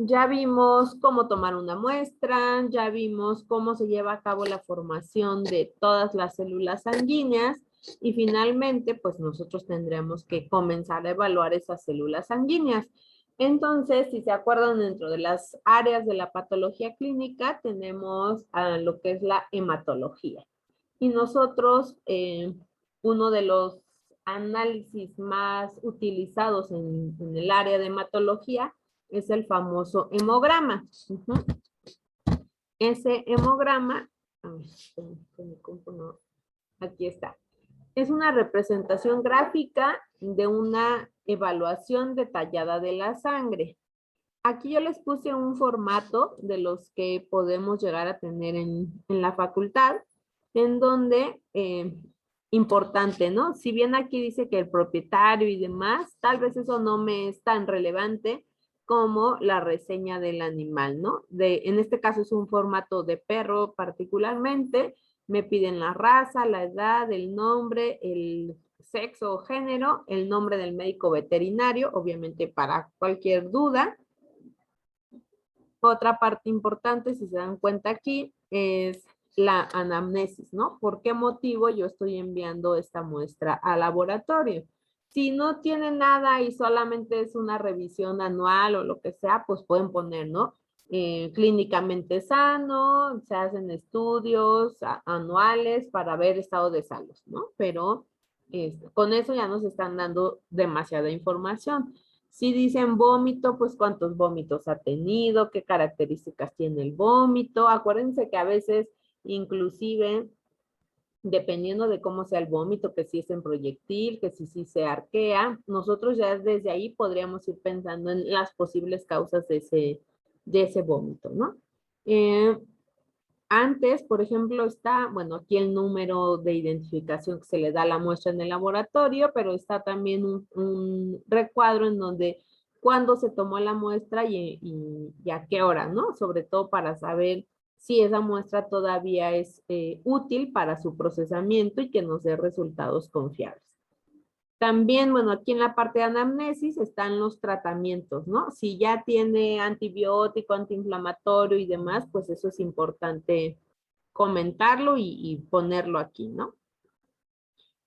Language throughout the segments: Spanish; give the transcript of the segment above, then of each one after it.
Ya vimos cómo tomar una muestra, ya vimos cómo se lleva a cabo la formación de todas las células sanguíneas y finalmente, pues nosotros tendremos que comenzar a evaluar esas células sanguíneas. Entonces, si se acuerdan, dentro de las áreas de la patología clínica tenemos lo que es la hematología. Y nosotros, uno de los análisis más utilizados en el área de hematología es el famoso hemograma. Ese hemograma, a ver, aquí está. Es una representación gráfica de una evaluación detallada de la sangre. Aquí yo les puse un formato de los que podemos llegar a tener en la facultad, en donde, importante, ¿no? Si bien aquí dice que el propietario y demás, tal vez eso no me es tan relevante como la reseña del animal, ¿no? En este caso es un formato de perro particularmente, me piden la raza, la edad, el nombre, el sexo o género, el nombre del médico veterinario, obviamente para cualquier duda. Otra parte importante, si se dan cuenta aquí, es la anamnesis, ¿no? ¿Por qué motivo yo estoy enviando esta muestra al laboratorio? Si no tiene nada y solamente es una revisión anual o lo que sea, pues pueden poner, ¿no? Clínicamente sano, se hacen estudios anuales para ver estado de salud, ¿no? Pero con eso ya nos están dando demasiada información. Si dicen vómito, pues cuántos vómitos ha tenido, qué características tiene el vómito. Acuérdense que a veces, inclusive, dependiendo de cómo sea el vómito, que si es en proyectil, que si se arquea, nosotros ya desde ahí podríamos ir pensando en las posibles causas de ese vómito, ¿no? Antes, por ejemplo, está, bueno, aquí el número de identificación que se le da a la muestra en el laboratorio, pero está también un recuadro en donde cuándo se tomó la muestra y a qué hora, ¿no? Sobre todo para saber si esa muestra todavía es útil para su procesamiento y que nos dé resultados confiables. También, bueno, aquí en la parte de anamnesis están los tratamientos, ¿no? Si ya tiene antibiótico, antiinflamatorio y demás, pues eso es importante comentarlo y ponerlo aquí, ¿no?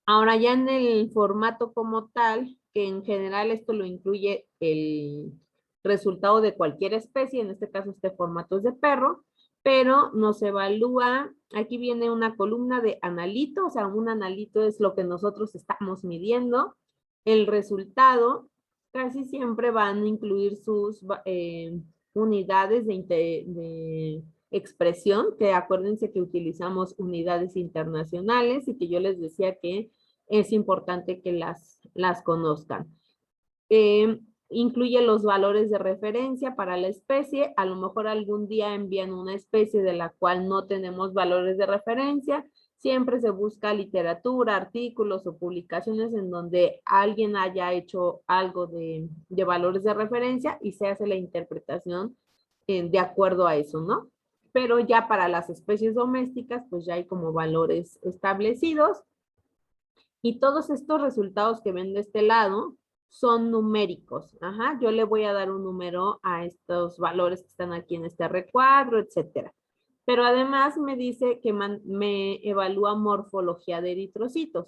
Ahora ya en el formato como tal, que en general esto lo incluye el resultado de cualquier especie, en este caso este formato es de perro, pero nos evalúa, aquí viene una columna de analito, o sea, un analito es lo que nosotros estamos midiendo, el resultado casi siempre van a incluir sus unidades de expresión, que acuérdense que utilizamos unidades internacionales y que yo les decía que es importante que las conozcan. Incluye los valores de referencia para la especie. A lo mejor algún día envían una especie de la cual no tenemos valores de referencia. Siempre se busca literatura, artículos o publicaciones en donde alguien haya hecho algo de valores de referencia y se hace la interpretación de acuerdo a eso, ¿no? Pero ya para las especies domésticas, pues ya hay como valores establecidos. Y todos estos resultados que ven de este lado son numéricos. Ajá, yo le voy a dar un número a estos valores que están aquí en este recuadro, etcétera. Pero además me dice que me evalúa morfología de eritrocitos.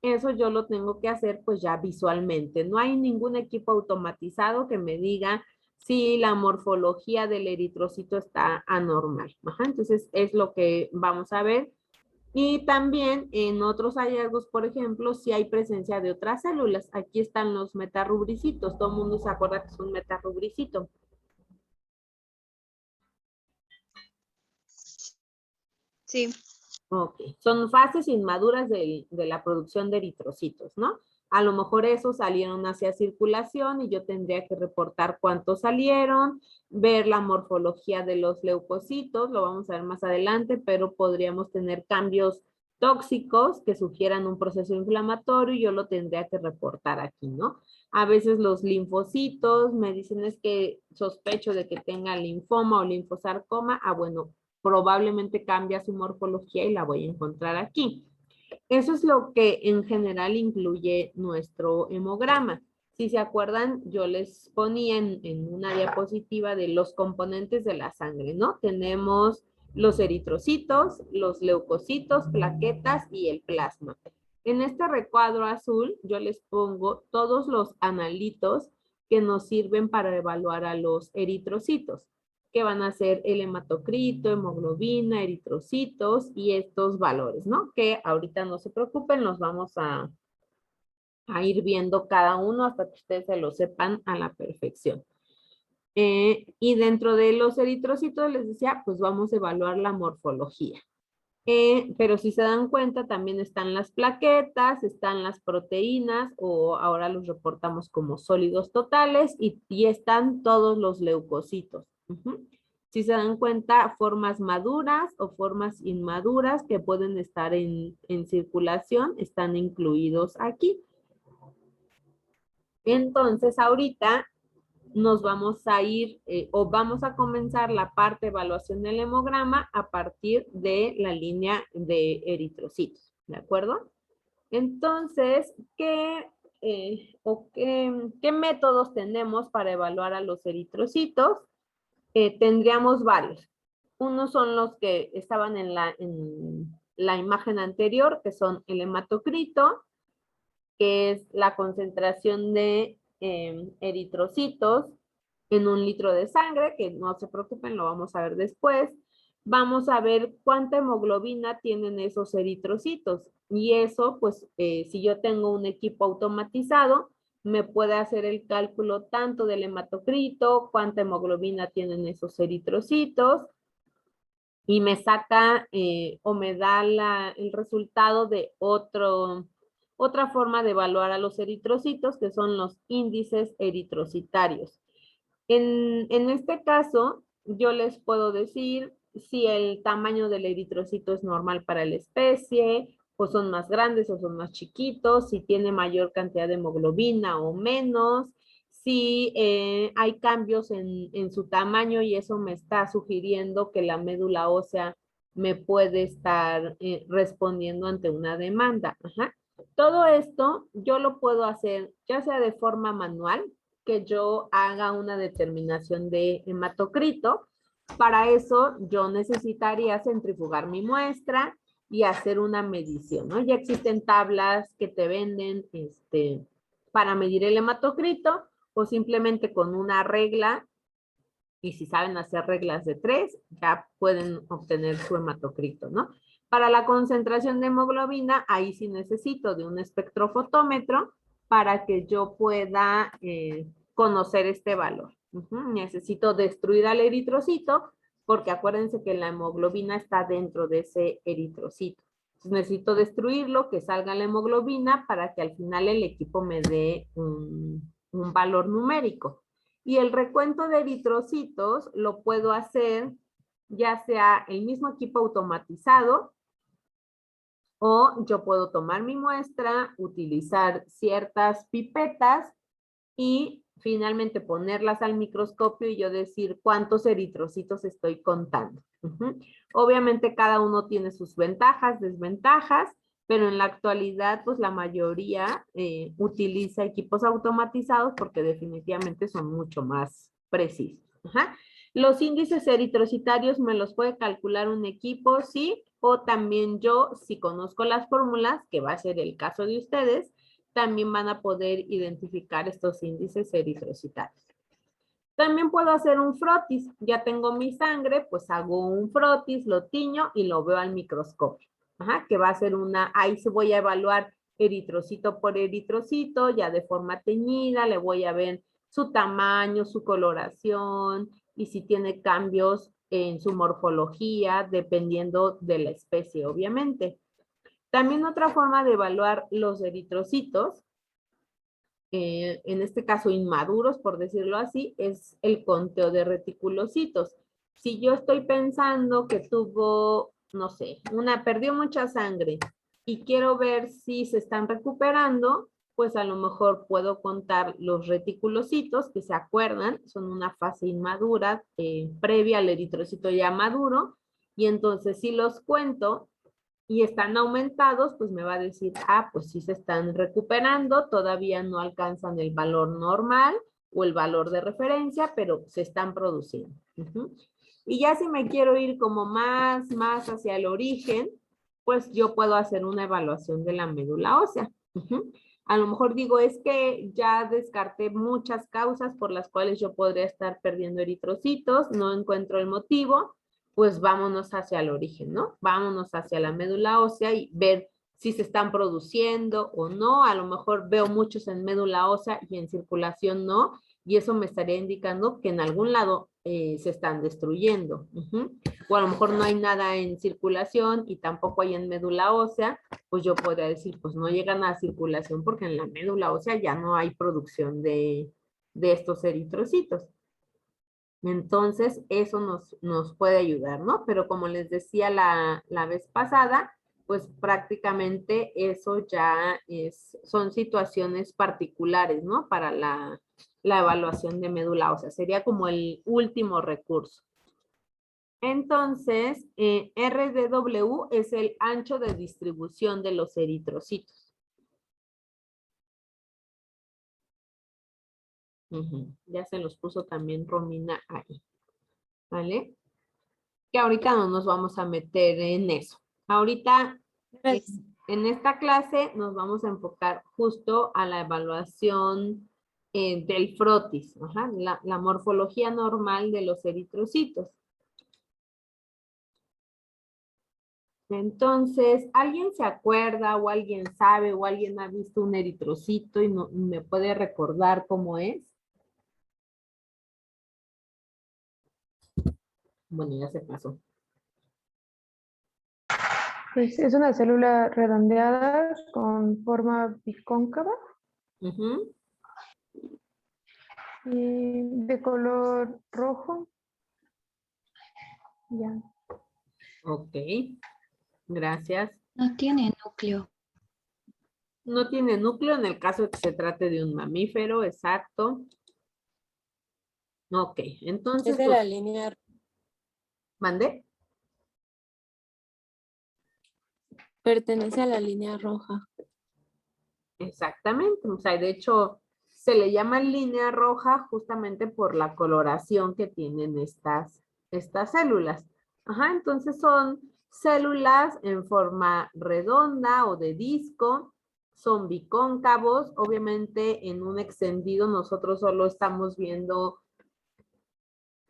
Eso yo lo tengo que hacer pues ya visualmente. No hay ningún equipo automatizado que me diga si la morfología del eritrocito está anormal. Ajá, entonces es lo que vamos a ver. Y también en otros hallazgos, por ejemplo, si hay presencia de otras células. Aquí están los metarubricitos. Todo el mundo se acuerda que es un metarubricito. Sí. Ok, son fases inmaduras de la producción de eritrocitos, ¿no? A lo mejor esos salieron hacia circulación y yo tendría que reportar cuántos salieron, ver la morfología de los leucocitos, lo vamos a ver más adelante, pero podríamos tener cambios tóxicos que sugieran un proceso inflamatorio y yo lo tendría que reportar aquí, ¿no? A veces los linfocitos me dicen es que sospecho de que tenga linfoma o linfosarcoma. Ah, bueno, probablemente cambia su morfología y la voy a encontrar aquí. Eso es lo que en general incluye nuestro hemograma. Si se acuerdan, yo les ponía en una diapositiva de los componentes de la sangre, ¿no? Tenemos los eritrocitos, los leucocitos, plaquetas y el plasma. En este recuadro azul, yo les pongo todos los analitos que nos sirven para evaluar a los eritrocitos, que van a ser el hematocrito, hemoglobina, eritrocitos y estos valores, ¿no? Que ahorita no se preocupen, los vamos a ir viendo cada uno hasta que ustedes se lo sepan a la perfección. Y dentro de los eritrocitos les decía, pues vamos a evaluar la morfología. Pero si se dan cuenta, también están las plaquetas, están las proteínas, o ahora los reportamos como sólidos totales, y están todos los leucocitos. Si se dan cuenta, formas maduras o formas inmaduras que pueden estar en circulación están incluidos aquí. Entonces, ahorita nos vamos a ir o vamos a comenzar la parte de evaluación del hemograma a partir de la línea de eritrocitos, ¿de acuerdo? Entonces, ¿qué métodos tenemos para evaluar a los eritrocitos? Tendríamos varios. Unos son los que estaban en la imagen anterior, que son el hematocrito, que es la concentración de eritrocitos en 1 litro de sangre, que no se preocupen, lo vamos a ver después. Vamos a ver cuánta hemoglobina tienen esos eritrocitos. Y eso, pues, si yo tengo un equipo automatizado, me puede hacer el cálculo tanto del hematocrito, cuánta hemoglobina tienen esos eritrocitos, y me saca o me da el resultado de otra forma de evaluar a los eritrocitos, que son los índices eritrocitarios. En este caso, yo les puedo decir si el tamaño del eritrocito es normal para la especie, o son más grandes o son más chiquitos, si tiene mayor cantidad de hemoglobina o menos, si hay cambios en su tamaño, y eso me está sugiriendo que la médula ósea me puede estar respondiendo ante una demanda. Ajá. Todo esto yo lo puedo hacer ya sea de forma manual, que yo haga una determinación de hematocrito. Para eso yo necesitaría centrifugar mi muestra y hacer una medición, ¿no? Ya existen tablas que te venden para medir el hematocrito, o simplemente con una regla, y si saben hacer reglas de 3, ya pueden obtener su hematocrito, ¿no? Para la concentración de hemoglobina, ahí sí necesito de un espectrofotómetro para que yo pueda conocer este valor. Necesito destruir al eritrocito, porque acuérdense que la hemoglobina está dentro de ese eritrocito. Entonces necesito destruirlo, que salga la hemoglobina, para que al final el equipo me dé un valor numérico. Y el recuento de eritrocitos lo puedo hacer ya sea el mismo equipo automatizado, o yo puedo tomar mi muestra, utilizar ciertas pipetas y finalmente ponerlas al microscopio y yo decir cuántos eritrocitos estoy contando. Obviamente cada uno tiene sus ventajas, desventajas, pero en la actualidad pues la mayoría utiliza equipos automatizados porque definitivamente son mucho más precisos. Los índices eritrocitarios me los puede calcular un equipo, sí, o también yo, si conozco las fórmulas, que va a ser el caso de ustedes, también van a poder identificar estos índices eritrocitarios. También puedo hacer un frotis. Ya tengo mi sangre, pues hago un frotis, lo tiño y lo veo al microscopio. Que va a ser ahí se voy a evaluar eritrocito por eritrocito, ya de forma teñida, le voy a ver su tamaño, su coloración, y si tiene cambios en su morfología, dependiendo de la especie, obviamente. También otra forma de evaluar los eritrocitos, en este caso inmaduros, por decirlo así, es el conteo de reticulocitos. Si yo estoy pensando que tuvo, no sé, perdió mucha sangre y quiero ver si se están recuperando, pues a lo mejor puedo contar los reticulocitos, que se acuerdan, son una fase inmadura previa al eritrocito ya maduro, y entonces si los cuento, y están aumentados, pues me va a decir, ah, pues sí se están recuperando, todavía no alcanzan el valor normal o el valor de referencia, pero se están produciendo. Y ya si me quiero ir como más hacia el origen, pues yo puedo hacer una evaluación de la médula ósea. A lo mejor digo, es que ya descarté muchas causas por las cuales yo podría estar perdiendo eritrocitos, no encuentro el motivo, pues vámonos hacia el origen, ¿no? Vámonos hacia la médula ósea y ver si se están produciendo o no. A lo mejor veo muchos en médula ósea y en circulación no, y eso me estaría indicando que en algún lado se están destruyendo. O a lo mejor no hay nada en circulación y tampoco hay en médula ósea, pues yo podría decir, pues no llegan a circulación porque en la médula ósea ya no hay producción de estos eritrocitos. Entonces, eso nos puede ayudar, ¿no? Pero como les decía la vez pasada, pues prácticamente eso ya son situaciones particulares, ¿no? Para la evaluación de médula ósea. Sería como el último recurso. Entonces, RDW es el ancho de distribución de los eritrocitos. Ya se los puso también Romina ahí. ¿Vale? Que ahorita no nos vamos a meter en eso. Ahorita, en esta clase, nos vamos a enfocar justo a la evaluación del frotis, la morfología normal de los eritrocitos. Entonces, ¿alguien se acuerda o alguien sabe o alguien ha visto un eritrocito y no, me puede recordar cómo es? Bueno, ya se pasó. Pues es una célula redondeada con forma bicóncava y de color rojo. Ya. Ok, gracias. No tiene núcleo. No tiene núcleo en el caso de que se trate de un mamífero, exacto. Ok, entonces... Es de la línea. ¿Mandé? Pertenece a la línea roja. Exactamente, o sea, de hecho se le llama línea roja justamente por la coloración que tienen estas células. Entonces son células en forma redonda o de disco, son bicóncavos, obviamente en un extendido nosotros solo estamos viendo,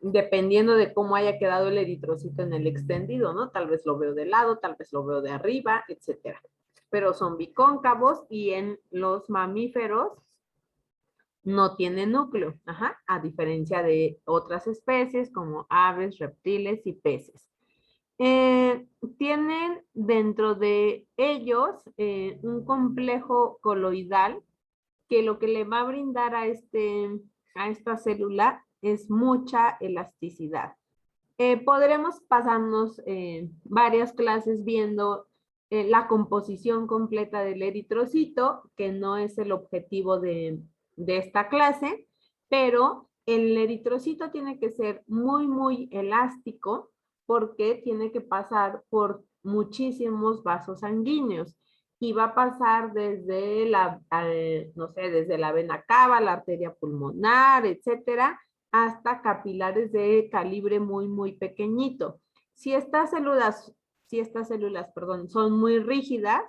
dependiendo de cómo haya quedado el eritrocito en el extendido, ¿no? Tal vez lo veo de lado, tal vez lo veo de arriba, etcétera. Pero son bicóncavos y en los mamíferos no tienen núcleo, a diferencia de otras especies como aves, reptiles y peces. Tienen dentro de ellos un complejo coloidal que lo que le va a brindar a esta célula es mucha elasticidad. Podremos pasarnos varias clases viendo la composición completa del eritrocito, que no es el objetivo de esta clase, pero el eritrocito tiene que ser muy elástico porque tiene que pasar por muchísimos vasos sanguíneos y va a pasar desde no sé, desde la vena cava, la arteria pulmonar, etcétera, hasta capilares de calibre muy pequeñito. Si estas células, perdón, son muy rígidas,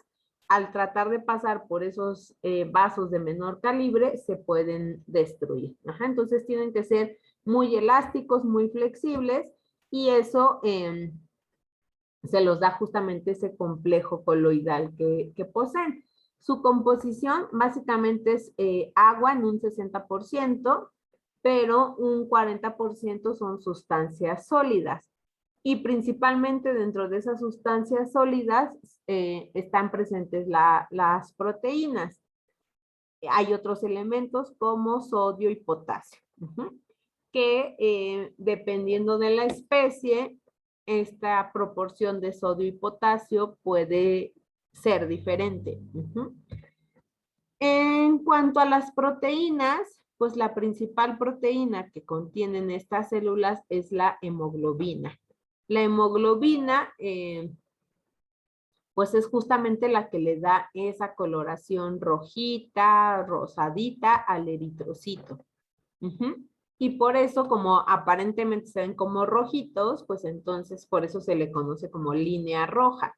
al tratar de pasar por esos vasos de menor calibre, se pueden destruir. Entonces tienen que ser muy elásticos, muy flexibles, y eso se los da justamente ese complejo coloidal que poseen. Su composición básicamente es agua en un 60%, pero un 40% son sustancias sólidas. Y principalmente dentro de esas sustancias sólidas están presentes las proteínas. Hay otros elementos como sodio y potasio, que dependiendo de la especie, esta proporción de sodio y potasio puede ser diferente. En cuanto a las proteínas, pues la principal proteína que contienen estas células es la hemoglobina. La hemoglobina pues es justamente la que le da esa coloración rojita, rosadita al eritrocito. Y por eso, como aparentemente se ven como rojitos, pues entonces por eso se le conoce como línea roja.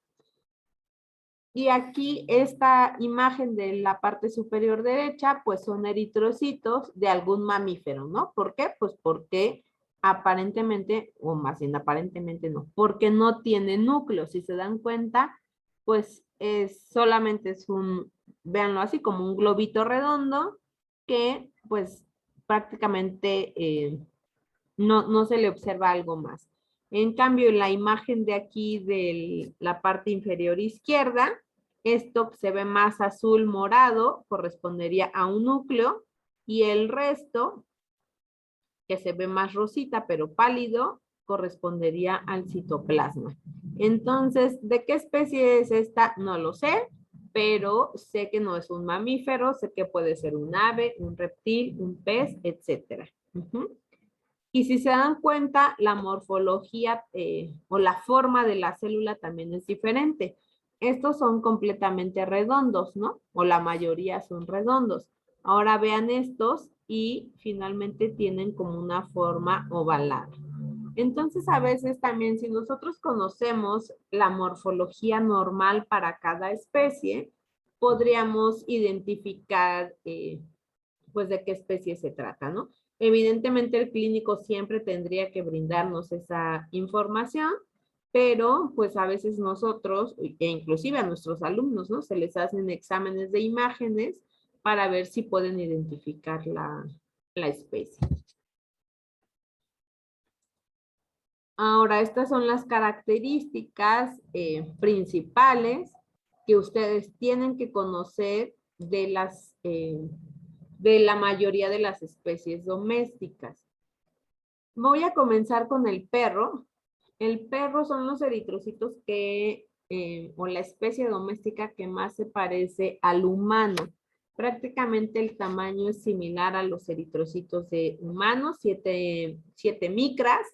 Y aquí esta imagen de la parte superior derecha, pues son eritrocitos de algún mamífero, ¿no? ¿Por qué? Pues porque aparentemente, o más bien aparentemente no, porque no tiene núcleo. Si se dan cuenta, pues solamente es un, véanlo así, como un globito redondo que pues prácticamente no se le observa algo más. En cambio, en la imagen de aquí de la parte inferior izquierda, esto se ve más azul morado, correspondería a un núcleo, y el resto, que se ve más rosita pero pálido, correspondería al citoplasma. Entonces, ¿de qué especie es esta? No lo sé, pero sé que no es un mamífero, sé que puede ser un ave, un reptil, un pez, etcétera. Y si se dan cuenta, la morfología o la forma de la célula también es diferente. Estos son completamente redondos, ¿no? O la mayoría son redondos. Ahora vean estos y finalmente tienen como una forma ovalada. Entonces, a veces también si nosotros conocemos la morfología normal para cada especie, podríamos identificar pues de qué especie se trata, ¿no? Evidentemente el clínico siempre tendría que brindarnos esa información, pero pues a veces nosotros, e inclusive a nuestros alumnos, ¿no? Se les hacen exámenes de imágenes para ver si pueden identificar la especie. Ahora, estas son las características principales que ustedes tienen que conocer de la mayoría de las especies domésticas. Voy a comenzar con el perro. El perro son los eritrocitos o la especie doméstica que más se parece al humano. Prácticamente el tamaño es similar a los eritrocitos de humanos, 7 micras.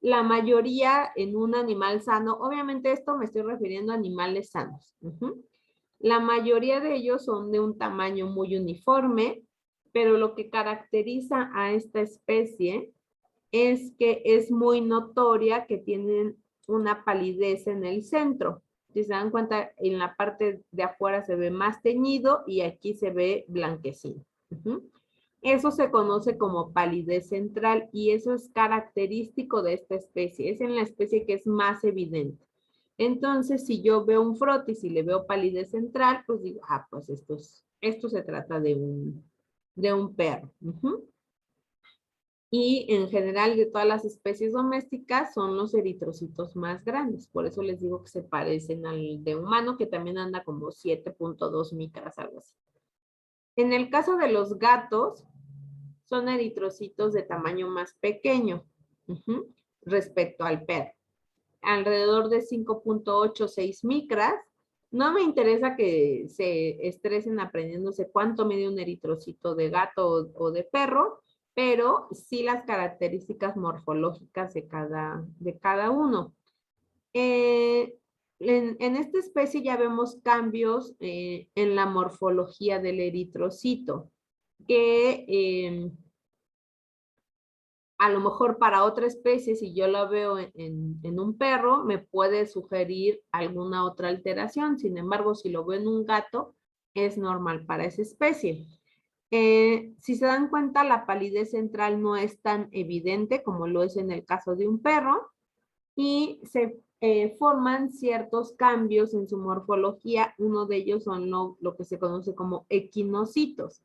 La mayoría en un animal sano, obviamente esto me estoy refiriendo a animales sanos. La mayoría de ellos son de un tamaño muy uniforme, pero lo que caracteriza a esta especie es que es muy notoria que tienen una palidez en el centro. Si se dan cuenta, en la parte de afuera se ve más teñido y aquí se ve blanquecino. Eso se conoce como palidez central y eso es característico de esta especie. Es en la especie que es más evidente. Entonces, si yo veo un frotis y le veo palidez central, pues digo, pues esto se trata de un perro. Y en general de todas las especies domésticas son los eritrocitos más grandes. Por eso les digo que se parecen al de humano, que también anda como 7.2 micras, algo así. En el caso de los gatos, son eritrocitos de tamaño más pequeño respecto al perro. Alrededor de 5.86 micras. No me interesa que se estresen aprendiéndose cuánto mide un eritrocito de gato o de perro, pero sí las características morfológicas de cada uno. En esta especie ya vemos cambios en la morfología del eritrocito, que a lo mejor para otra especie, si yo la veo en un perro, me puede sugerir alguna otra alteración. Sin embargo, si lo veo en un gato, es normal para esa especie. Si se dan cuenta, la palidez central no es tan evidente como lo es en el caso de un perro y se forman ciertos cambios en su morfología. Uno de ellos son lo que se conoce como equinocitos.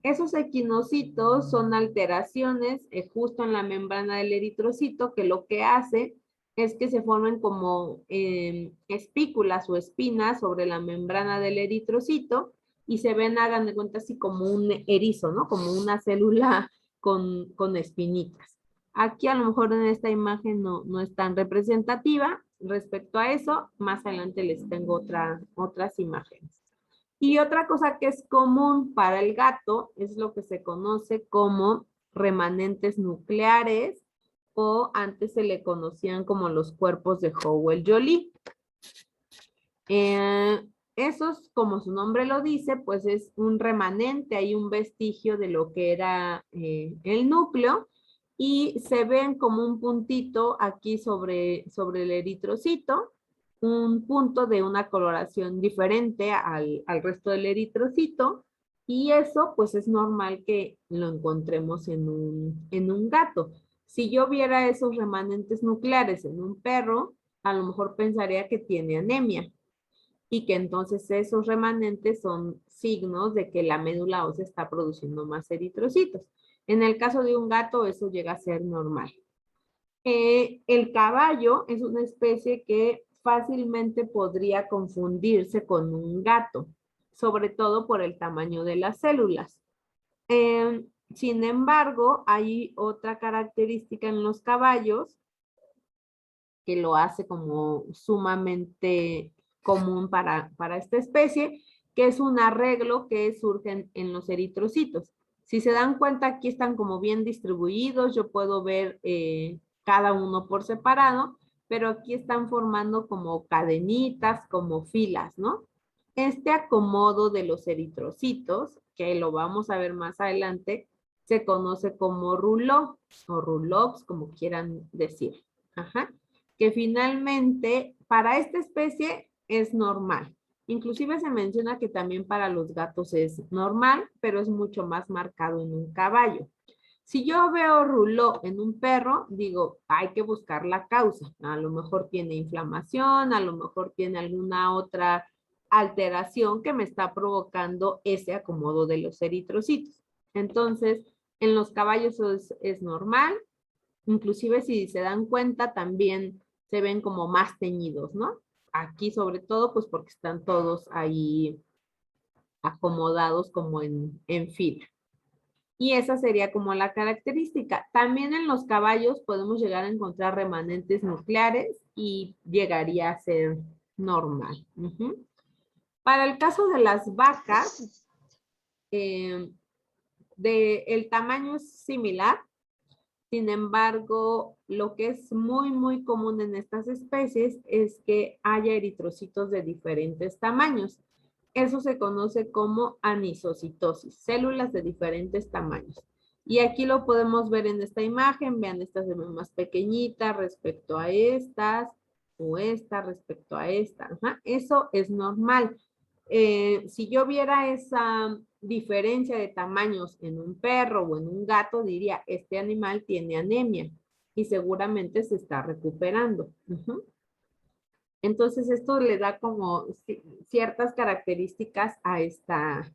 Esos equinocitos son alteraciones justo en la membrana del eritrocito que lo que hace es que se formen como espículas o espinas sobre la membrana del eritrocito y se ven, hagan de cuenta, así como un erizo, ¿no? Como una célula con espinitas. Aquí a lo mejor en esta imagen no es tan representativa. Respecto a eso, más adelante les tengo otras imágenes. Y otra cosa que es común para el gato es lo que se conoce como remanentes nucleares o antes se le conocían como los cuerpos de Howell-Joly. Esos, como su nombre lo dice, pues es un remanente, hay un vestigio de lo que era el núcleo y se ven como un puntito aquí sobre el eritrocito, un punto de una coloración diferente al resto del eritrocito y eso pues es normal que lo encontremos en un gato. Si yo viera esos remanentes nucleares en un perro, a lo mejor pensaría que tiene anemia y que entonces esos remanentes son signos de que la médula ósea está produciendo más eritrocitos. En el caso de un gato, eso llega a ser normal. El caballo es una especie que fácilmente podría confundirse con un gato, sobre todo por el tamaño de las células. Sin embargo, hay otra característica en los caballos que lo hace como sumamente común para esta especie, que es un arreglo que surge en los eritrocitos. Si se dan cuenta, aquí están como bien distribuidos, yo puedo ver cada uno por separado, pero aquí están formando como cadenitas, como filas, ¿no? Este acomodo de los eritrocitos, que lo vamos a ver más adelante, se conoce como rouleau o rouleaux, como quieran decir. Ajá. Que finalmente para esta especie es normal. Inclusive se menciona que también para los gatos es normal, pero es mucho más marcado en un caballo. Si yo veo rouleau en un perro, digo, hay que buscar la causa. A lo mejor tiene inflamación, a lo mejor tiene alguna otra alteración que me está provocando ese acomodo de los eritrocitos. Entonces, en los caballos es normal, inclusive si se dan cuenta también se ven como más teñidos, ¿no? Aquí sobre todo pues porque están todos ahí acomodados como en fila. Y esa sería como la característica. También en los caballos podemos llegar a encontrar remanentes nucleares y llegaría a ser normal. Para el caso de las vacas, el tamaño es similar. Sin embargo, lo que es muy, muy común en estas especies es que haya eritrocitos de diferentes tamaños. Eso se conoce como anisocitosis, células de diferentes tamaños. Y aquí lo podemos ver en esta imagen. Vean, estas se ven más pequeñitas respecto a estas, o esta respecto a esta. Ajá. Eso es normal. Si yo viera esa diferencia de tamaños en un perro o en un gato, diría, este animal tiene anemia y seguramente se está recuperando. Entonces, esto le da como ciertas características a esta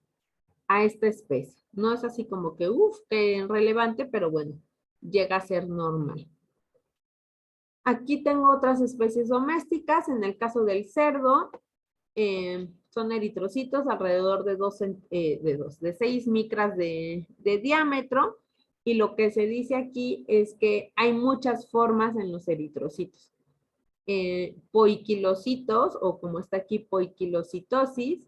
especie. No es así como que, que relevante, pero bueno, llega a ser normal. Aquí tengo otras especies domésticas. En el caso del cerdo, son eritrocitos alrededor de 6 micras de diámetro. Y lo que se dice aquí es que hay muchas formas en los eritrocitos. Poiquilocitos, o como está aquí, poiquilocitosis,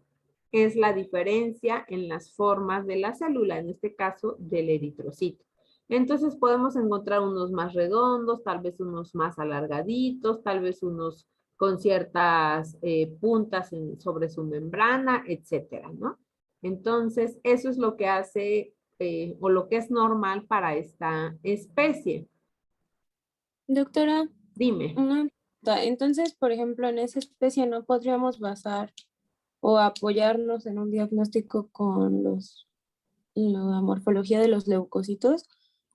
es la diferencia en las formas de la célula, en este caso del eritrocito. Entonces podemos encontrar unos más redondos, tal vez unos más alargaditos, tal vez unos con ciertas puntas sobre su membrana, etcétera, ¿no? Entonces, eso es lo que hace o lo que es normal para esta especie. Doctora, Dime. una pregunta. Entonces, por ejemplo, en esa especie no podríamos basar o apoyarnos en un diagnóstico con la morfología de los leucocitos,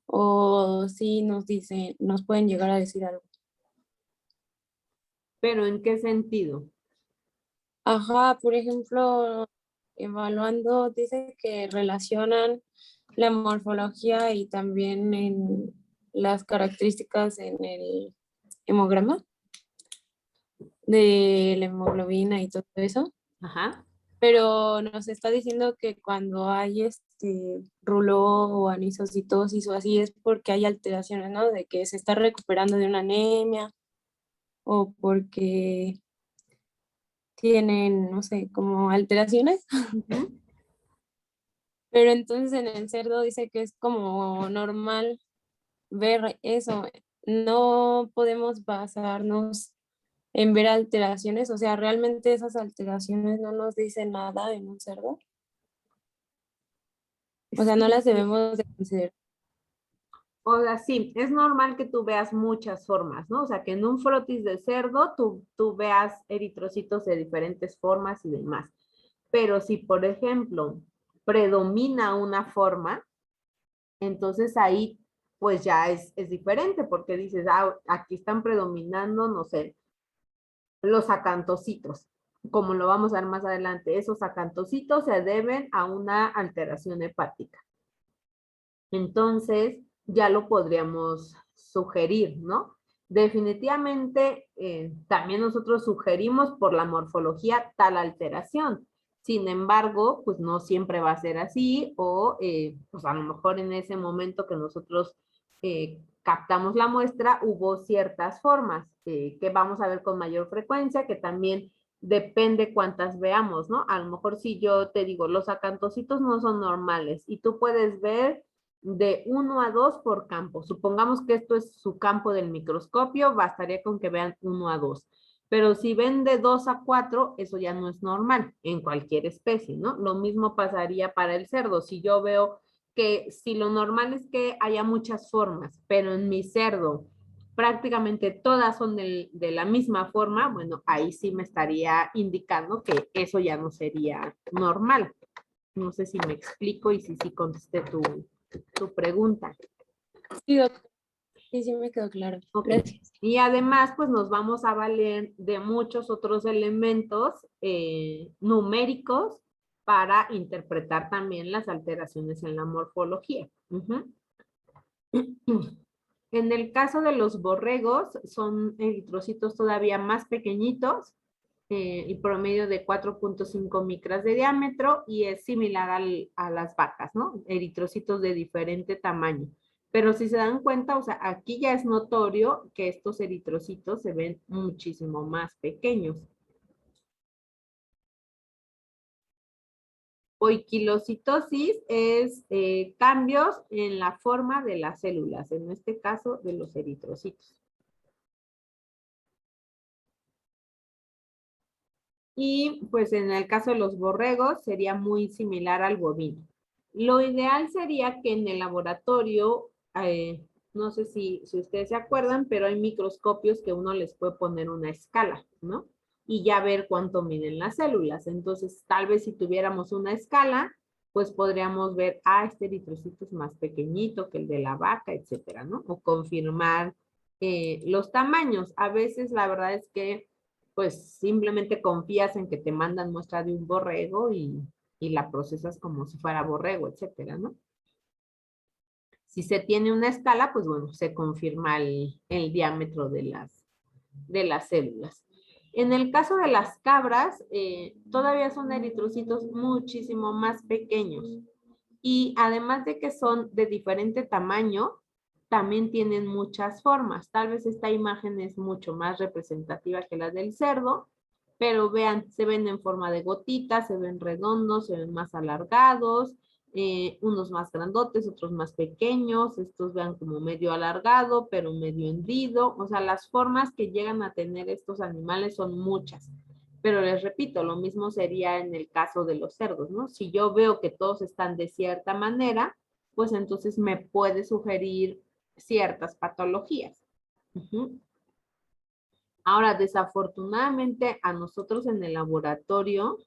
o si nos pueden llegar a decir algo. ¿Pero en qué sentido? Ajá, por ejemplo, evaluando, dice que relacionan la morfología y también en las características en el hemograma de la hemoglobina y todo eso, Ajá. pero nos está diciendo que cuando hay rouleau o anisocitosis o así es porque hay alteraciones, ¿no? De que se está recuperando de una anemia o porque tienen, no sé, como alteraciones. Pero entonces en el cerdo dice que es como normal ver eso. No podemos basarnos en ver alteraciones? O sea, ¿realmente esas alteraciones no nos dicen nada en un cerdo? O sea, no Sí, las debemos de considerar. o sea, sí, es normal que tú veas muchas formas, ¿no? O sea, que en un frotis de cerdo tú veas eritrocitos de diferentes formas y demás. Pero si, por ejemplo, predomina una forma, entonces ahí pues ya es diferente porque dices, ah, aquí están predominando, no sé, los acantocitos, como lo vamos a ver más adelante. Esos acantocitos se deben a una alteración hepática. Entonces, ya lo podríamos sugerir, ¿no? Definitivamente, también nosotros sugerimos por la morfología tal alteración. Sin embargo, pues no siempre va a ser así o pues a lo mejor en ese momento que nosotros captamos la muestra hubo ciertas formas que vamos a ver con mayor frecuencia, que también depende cuántas veamos, ¿no? A lo mejor si yo te digo, los acantocitos no son normales y tú puedes ver de 1 a 2 por campo. Supongamos que esto es su campo del microscopio, bastaría con que vean 1 a 2. Pero si ven de 2 a 4, eso ya no es normal en cualquier especie, ¿no? Lo mismo pasaría para el cerdo. Si yo veo que si lo normal es que haya muchas formas, pero en mi cerdo prácticamente todas son de la misma forma, bueno, ahí sí me estaría indicando que eso ya no sería normal. No sé si me explico y si contesté tu pregunta. Sí, doctor. Sí, sí me quedó claro. Ok. Gracias. Y además, pues nos vamos a valer de muchos otros elementos numéricos para interpretar también las alteraciones en la morfología. Ujú. En el caso de los borregos, son eritrocitos todavía más pequeñitos y promedio de 4.5 micras de diámetro y es similar a las vacas, ¿no? Eritrocitos de diferente tamaño. Pero si se dan cuenta, o sea, aquí ya es notorio que estos eritrocitos se ven muchísimo más pequeños. Poiquilocitosis es cambios en la forma de las células, en este caso de los eritrocitos. Y pues en el caso de los borregos sería muy similar al bovino. Lo ideal sería que en el laboratorio, no sé si ustedes se acuerdan, pero hay microscopios que uno les puede poner una escala, ¿no? Y ya ver cuánto miden las células. Entonces, tal vez si tuviéramos una escala, pues podríamos ver, este eritrocito es más pequeñito que el de la vaca, etcétera, ¿no? O confirmar los tamaños. A veces la verdad es que pues simplemente confías en que te mandan muestra de un borrego y la procesas como si fuera borrego, etcétera, ¿no? Si se tiene una escala, pues bueno, se confirma el diámetro de las células. En el caso de las cabras, todavía son eritrocitos muchísimo más pequeños. Y además de que son de diferente tamaño, también tienen muchas formas. Tal vez esta imagen es mucho más representativa que la del cerdo, pero vean, se ven en forma de gotitas, se ven redondos, se ven más alargados, unos más grandotes, otros más pequeños, estos vean como medio alargado, pero medio hendido. O sea, las formas que llegan a tener estos animales son muchas. Pero les repito, lo mismo sería en el caso de los cerdos, ¿no? Si yo veo que todos están de cierta manera, pues entonces me puede sugerir ciertas patologías. Uh-huh. Ahora, desafortunadamente, a nosotros en el laboratorio,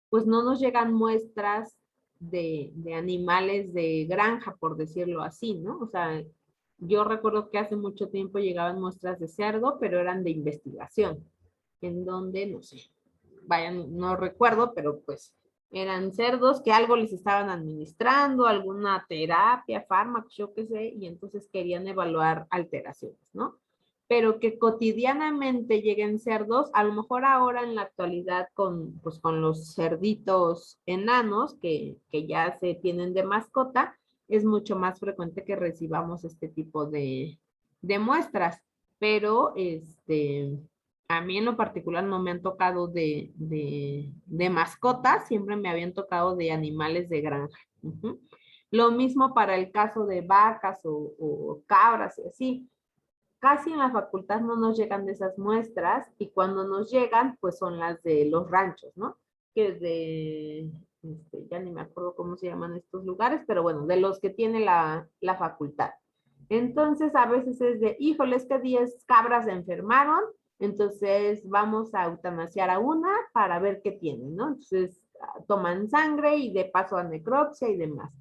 pues no nos llegan muestras de animales de granja, por decirlo así, ¿no? O sea, yo recuerdo que hace mucho tiempo llegaban muestras de cerdo, pero eran de investigación, en donde, no sé, vayan, no recuerdo, pero pues eran cerdos que algo les estaban administrando, alguna terapia, fármacos, yo qué sé, y entonces querían evaluar alteraciones, ¿no? Pero que cotidianamente lleguen cerdos, a lo mejor ahora en la actualidad pues, con los cerditos enanos que ya se tienen de mascota, es mucho más frecuente que recibamos este tipo de muestras, pero a mí en lo particular no me han tocado de mascotas, siempre me habían tocado de animales de granja. Uh-huh. Lo mismo para el caso de vacas o cabras y así. casi en la facultad no nos llegan de esas muestras y cuando nos llegan, pues son las de los ranchos, ¿no? Que es de, ya ni me acuerdo cómo se llaman estos lugares, pero bueno, de los que tiene la facultad. Entonces, a veces es de, híjole, es que 10 cabras se enfermaron, entonces vamos a eutanasiar a una para ver qué tienen, ¿no? Entonces, toman sangre y de paso a necropsia y demás.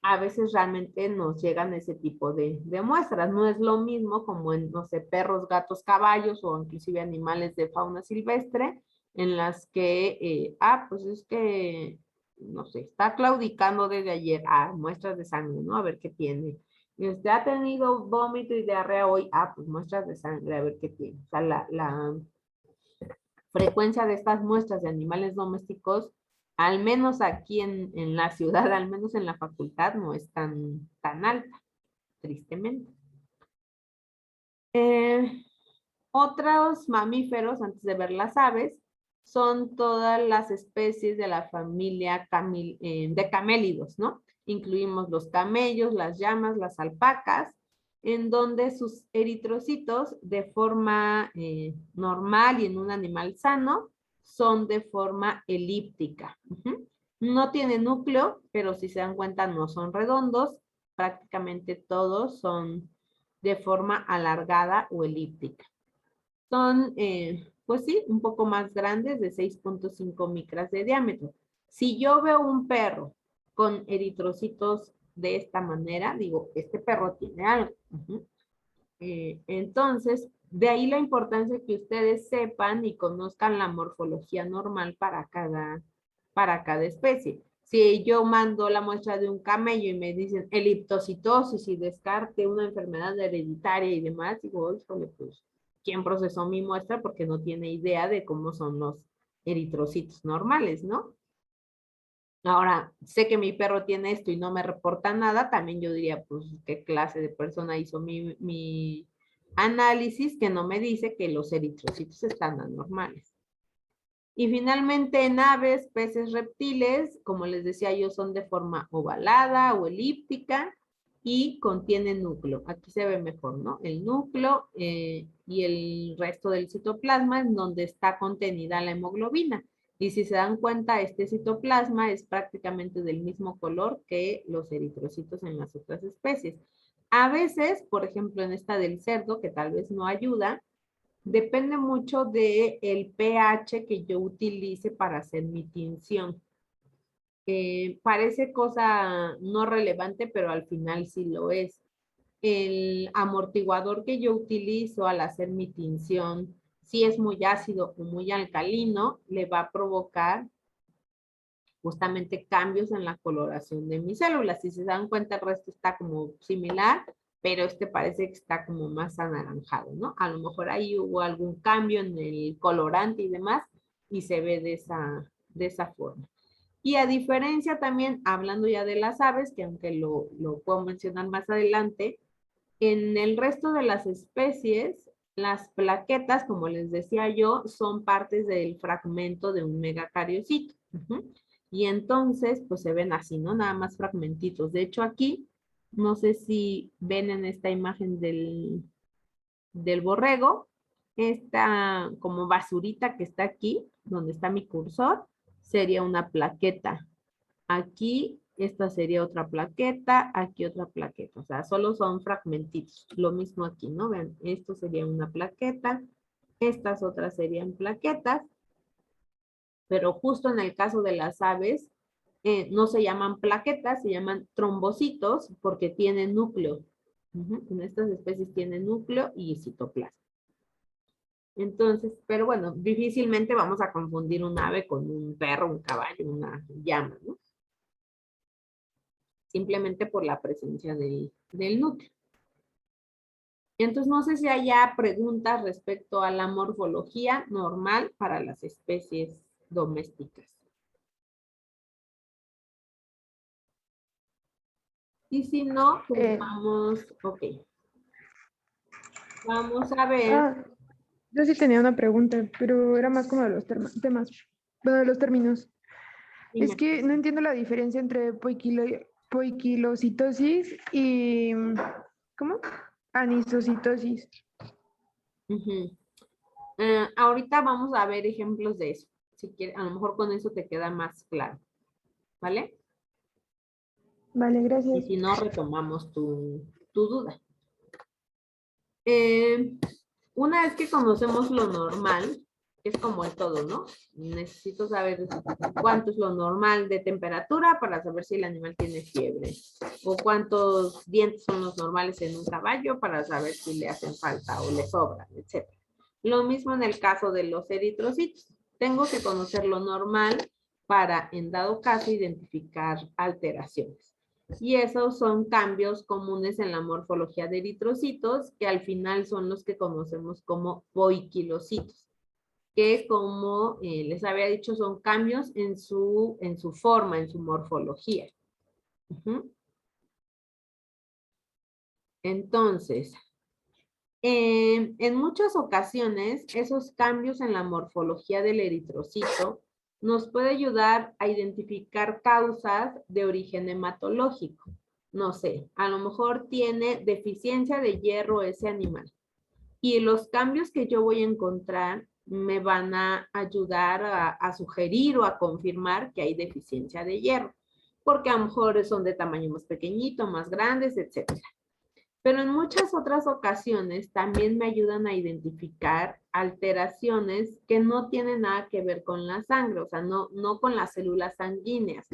A veces realmente nos llegan ese tipo de muestras. No es lo mismo como en, no sé, perros, gatos, caballos o inclusive animales de fauna silvestre en las que, pues es que, no sé, está claudicando desde ayer. Muestras de sangre, ¿no? A ver qué tiene. Ha tenido vómito y diarrea hoy. Pues muestras de sangre, a ver qué tiene. O sea, la frecuencia de estas muestras de animales domésticos, al menos aquí en la ciudad, al menos en la facultad, no es tan alta, tristemente. Otros mamíferos, antes de ver las aves, son todas las especies de la familia de camélidos, ¿no? Incluimos los camellos, las llamas, las alpacas, en donde sus eritrocitos de forma normal y en un animal sano son de forma elíptica. No tiene núcleo, pero si se dan cuenta no son redondos, prácticamente todos son de forma alargada o elíptica. Son, pues sí, un poco más grandes, de 6.5 micras de diámetro. Si yo veo un perro con eritrocitos de esta manera, digo, este perro tiene algo. Entonces, de ahí la importancia que ustedes sepan y conozcan la morfología normal para cada especie. Si yo mando la muestra de un camello y me dicen eliptocitosis y descarte una enfermedad hereditaria y demás, digo, híjole, pues, ¿quién procesó mi muestra? Porque no tiene idea de cómo son los eritrocitos normales, ¿no? Ahora, sé que mi perro tiene esto y no me reporta nada, también yo diría, pues, ¿qué clase de persona hizo mi análisis que no me dice que los eritrocitos están anormales? Y finalmente en aves, peces, reptiles, como les decía yo, son de forma ovalada o elíptica y contienen núcleo. Aquí se ve mejor, ¿no? El núcleo y el resto del citoplasma en donde está contenida la hemoglobina. Y si se dan cuenta, este citoplasma es prácticamente del mismo color que los eritrocitos en las otras especies. A veces, por ejemplo, en esta del cerdo, que tal vez no ayuda, depende mucho del pH que yo utilice para hacer mi tinción. Parece cosa no relevante, pero al final sí lo es. El amortiguador que yo utilizo al hacer mi tinción, si es muy ácido o muy alcalino, le va a provocar justamente cambios en la coloración de mis células. Si se dan cuenta, el resto está como similar, pero este parece que está como más anaranjado, ¿no? A lo mejor ahí hubo algún cambio en el colorante y demás, y se ve de esa forma. Y a diferencia también, hablando ya de las aves, que aunque lo puedo mencionar más adelante, en el resto de las especies, las plaquetas, como les decía yo, son partes del fragmento de un megacariocito. Y entonces, pues se ven así, ¿no? Nada más fragmentitos. De hecho, aquí, no sé si ven en esta imagen del borrego, esta como basurita que está aquí, donde está mi cursor, sería una plaqueta. Aquí, esta sería otra plaqueta, aquí otra plaqueta. O sea, solo son fragmentitos. Lo mismo aquí, ¿no? Vean, esto sería una plaqueta, estas otras serían plaquetas, pero justo en el caso de las aves, no se llaman plaquetas, se llaman trombocitos porque tienen núcleo. En estas especies tienen núcleo y citoplasma. Entonces, pero bueno, difícilmente vamos a confundir un ave con un perro, un caballo, una llama, ¿no? Simplemente por la presencia del núcleo. Entonces, no sé si haya preguntas respecto a la morfología normal para las especies domésticas. Y si no, pues vamos, ok. Vamos a ver. Yo sí tenía una pregunta, pero era más como de los temas, bueno, de los términos. Dime. Es que no entiendo la diferencia entre poiquilocitosis y, ¿cómo? Anisocitosis. Ujú. Ahorita vamos a ver ejemplos de eso. Si quieres, a lo mejor con eso te queda más claro. ¿Vale? Vale, Y gracias. si no, retomamos tu duda. Una vez que conocemos lo normal, que es como el todo, ¿no? Necesito saber cuánto es lo normal de temperatura para saber si el animal tiene fiebre. O cuántos dientes son los normales en un caballo para saber si le hacen falta o le sobran, etc. Lo mismo en el caso de los eritrocitos. Tengo que conocer lo normal para, en dado caso, identificar alteraciones. Y esos son cambios comunes en la morfología de eritrocitos, que al final son los que conocemos como poiquilocitos, que como les había dicho, son cambios en su forma, en su morfología. Entonces, en muchas ocasiones, esos cambios en la morfología del eritrocito nos puede ayudar a identificar causas de origen hematológico. No sé, a lo mejor tiene deficiencia de hierro ese animal. Y los cambios que yo voy a encontrar me van a ayudar a sugerir o a confirmar que hay deficiencia de hierro. Porque a lo mejor son de tamaño más pequeñito, más grandes, etcétera. Pero en muchas otras ocasiones también me ayudan a identificar alteraciones que no tienen nada que ver con la sangre, o sea, no con las células sanguíneas.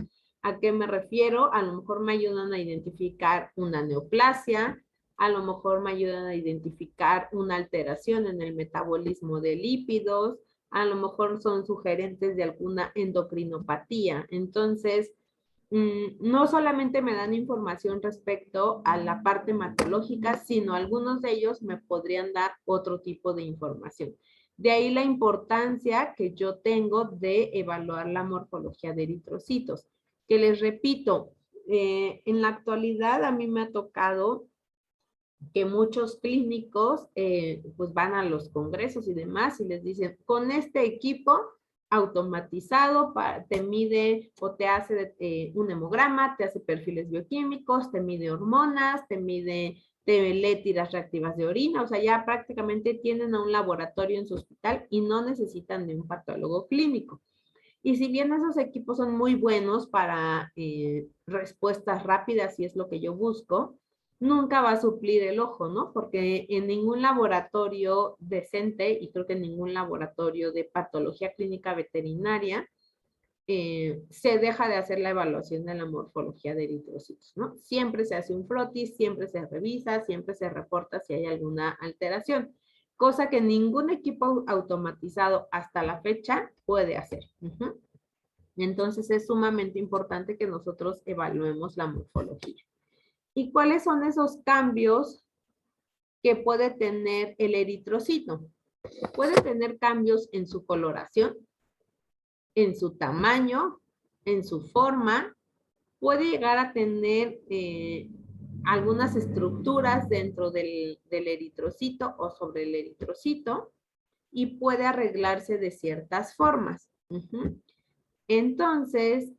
¿A qué me refiero? A lo mejor me ayudan a identificar una neoplasia, a lo mejor me ayudan a identificar una alteración en el metabolismo de lípidos, a lo mejor son sugerentes de alguna endocrinopatía. Entonces, no solamente me dan información respecto a la parte hematológica, sino algunos de ellos me podrían dar otro tipo de información. De ahí la importancia que yo tengo de evaluar la morfología de eritrocitos, que les repito, en la actualidad a mí me ha tocado que muchos clínicos pues van a los congresos y demás y les dicen, con este equipo automatizado te mide o te hace un hemograma, te hace perfiles bioquímicos, te mide hormonas, te lee tiras reactivas de orina, o sea, ya prácticamente tienen a un laboratorio en su hospital y no necesitan de un patólogo clínico. Y si bien esos equipos son muy buenos para respuestas rápidas, y es lo que yo busco, nunca va a suplir el ojo, ¿no? Porque en ningún laboratorio decente, y creo que en ningún laboratorio de patología clínica veterinaria, se deja de hacer la evaluación de la morfología de eritrocitos, ¿no? Siempre se hace un frotis, siempre se revisa, siempre se reporta si hay alguna alteración, cosa que ningún equipo automatizado hasta la fecha puede hacer. Entonces es sumamente importante que nosotros evaluemos la morfología. ¿Y cuáles son esos cambios que puede tener el eritrocito? Puede tener cambios en su coloración, en su tamaño, en su forma, puede llegar a tener algunas estructuras dentro del eritrocito o sobre el eritrocito y puede arreglarse de ciertas formas. Entonces,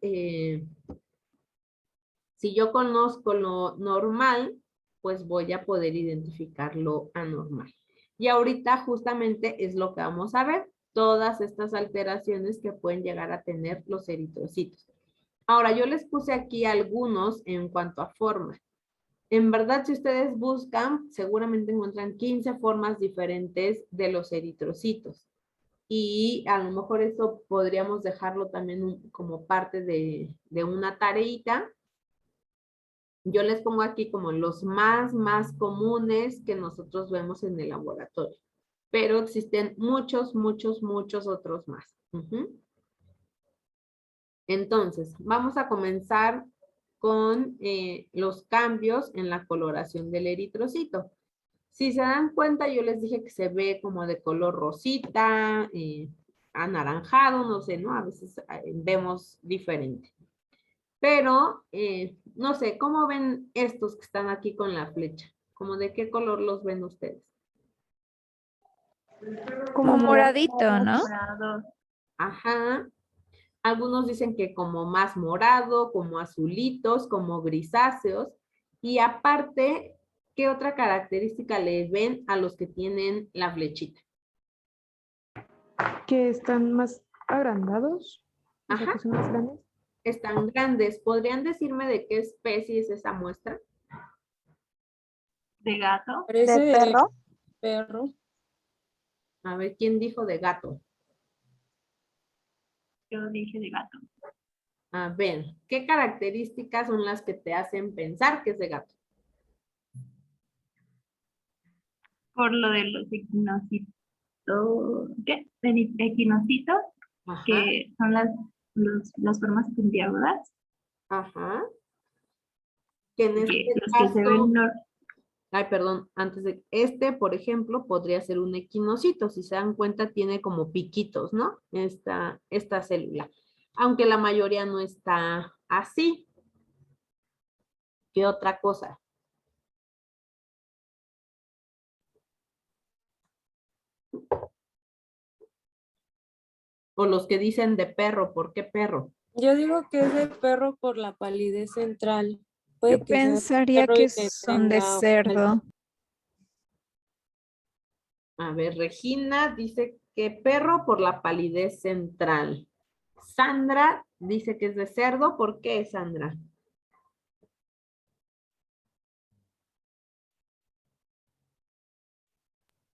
si yo conozco lo normal, pues voy a poder identificar lo anormal. Y ahorita justamente es lo que vamos a ver, todas estas alteraciones que pueden llegar a tener los eritrocitos. Ahora, yo les puse aquí algunos en cuanto a forma. En verdad, si ustedes buscan, seguramente encuentran 15 formas diferentes de los eritrocitos. Y a lo mejor eso podríamos dejarlo también como parte de una tareita. Yo les pongo aquí como los más comunes que nosotros vemos en el laboratorio. Pero existen muchos otros más. Entonces, vamos a comenzar con los cambios en la coloración del eritrocito. Si se dan cuenta, yo les dije que se ve como de color rosita, anaranjado, no sé, ¿no? A veces vemos diferente. Pero, no sé, ¿cómo ven estos que están aquí con la flecha? ¿Cómo de qué color los ven ustedes? Como moradito, ¿no? Ajá. Algunos dicen que como más morado, como azulitos, como grisáceos. Y aparte, ¿Qué otra característica le ven a los que tienen la flechita? Que están más agrandados. O sea, Ajá, que son más grandes. están grandes. ¿Podrían decirme de qué especie es esa muestra? ¿De gato? Parece ¿De perro? perro. A ver, ¿quién dijo de gato? Yo dije de gato. A ver, ¿qué características son las que te hacen pensar que es de gato? Por lo de los equinocitos. ¿Qué? Equinocitos, Ajá, que son las formas puntiagudas, ajá. Que en este que los que se caso, ven ay, perdón, antes de este, por ejemplo, podría ser un equinocito. Si se dan cuenta, tiene como piquitos, ¿no? Esta célula. Aunque la mayoría no está así. ¿Qué otra cosa? O los que dicen de perro, ¿por qué perro? Yo digo que es de perro por la palidez central. Yo Puede que sea de pensaría perro que y que son de tenga cerdo. A ver, Regina dice que perro por la palidez central. Sandra dice que es de cerdo. ¿Por qué, Sandra?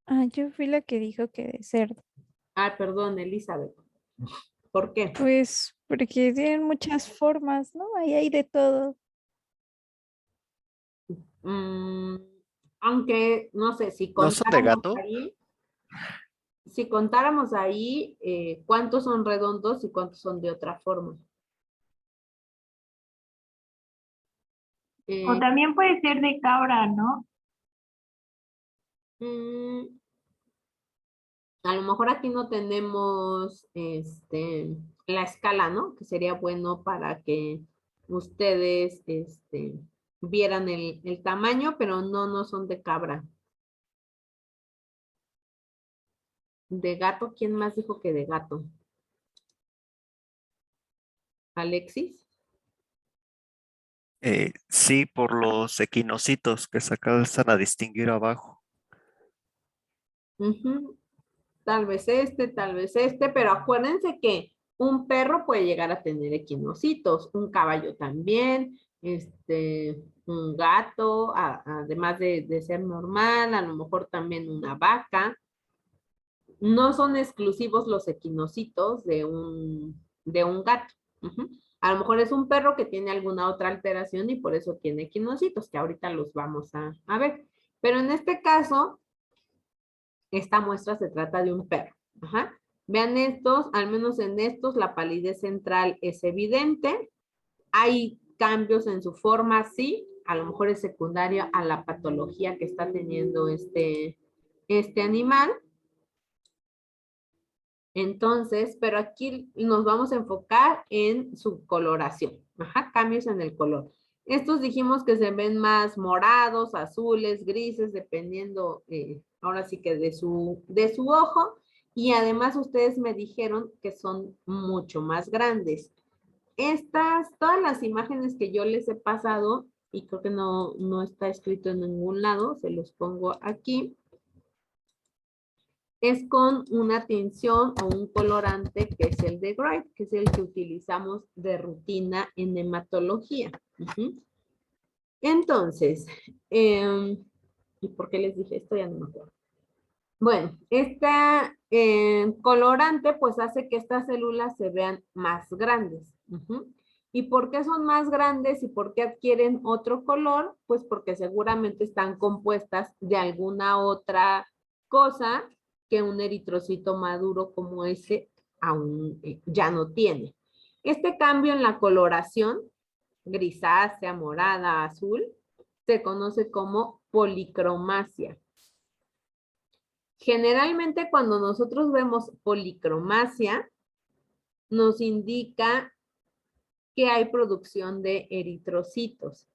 Ah, yo fui la que dijo que de cerdo. Ah, perdón, Elizabeth. ¿Por qué? Pues porque tienen muchas formas, ¿no? Ahí hay de todo. Mm, aunque, no sé, ¿No son de gato? si contáramos ahí, ¿cuántos son redondos y cuántos son de otra forma? o Eh, también puede ser de cabra, ¿no? mm, a lo mejor aquí no tenemos la escala, ¿no? Que sería bueno para que ustedes vieran el tamaño, pero no son de cabra. De gato, ¿quién más dijo que de gato? ¿Alexis? Sí, por los equinocitos que se alcanzan a distinguir abajo. Ujú. Tal vez este, pero acuérdense que un perro puede llegar a tener equinocitos, un caballo también, un gato, además de ser normal, a lo mejor también una vaca. No son exclusivos los equinocitos de un gato. Ujú. A lo mejor es un perro que tiene alguna otra alteración y por eso tiene equinocitos, que ahorita los vamos a ver. Pero en este caso, esta muestra se trata de un perro. Ajá. Vean estos, al menos en estos, la palidez central es evidente. Hay cambios en su forma, sí. A lo mejor es secundaria a la patología que está teniendo este animal. Entonces, pero aquí nos vamos a enfocar en su coloración. Ajá, cambios en el color. Estos dijimos que se ven más morados, azules, grises, dependiendo ahora sí que de su ojo. Y además ustedes me dijeron que son mucho más grandes. Todas las imágenes que yo les he pasado, y creo que no está escrito en ningún lado, se los pongo aquí, es con una tinción o un colorante que es el de Greif, que es el que utilizamos de rutina en hematología. Entonces, ¿y por qué les dije esto? Ya no me acuerdo. Bueno, este colorante pues hace que estas células se vean más grandes. ¿Y por qué son más grandes y por qué adquieren otro color? Pues porque seguramente están compuestas de alguna otra cosa que un eritrocito maduro como ese aún ya no tiene. Este cambio en la coloración, grisácea, morada, azul, se conoce como policromasia. Generalmente cuando nosotros vemos policromasia, nos indica que hay producción de eritrocitos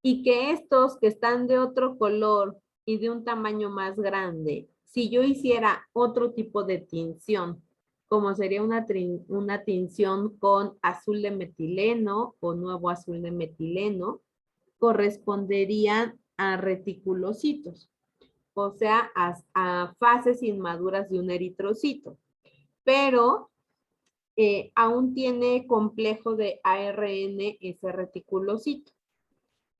y que estos que están de otro color y de un tamaño más grande, si yo hiciera otro tipo de tinción, como sería una tinción con azul de metileno o nuevo azul de metileno, corresponderían a reticulocitos, o sea, a fases inmaduras de un eritrocito, pero aún tiene complejo de ARN ese reticulocito.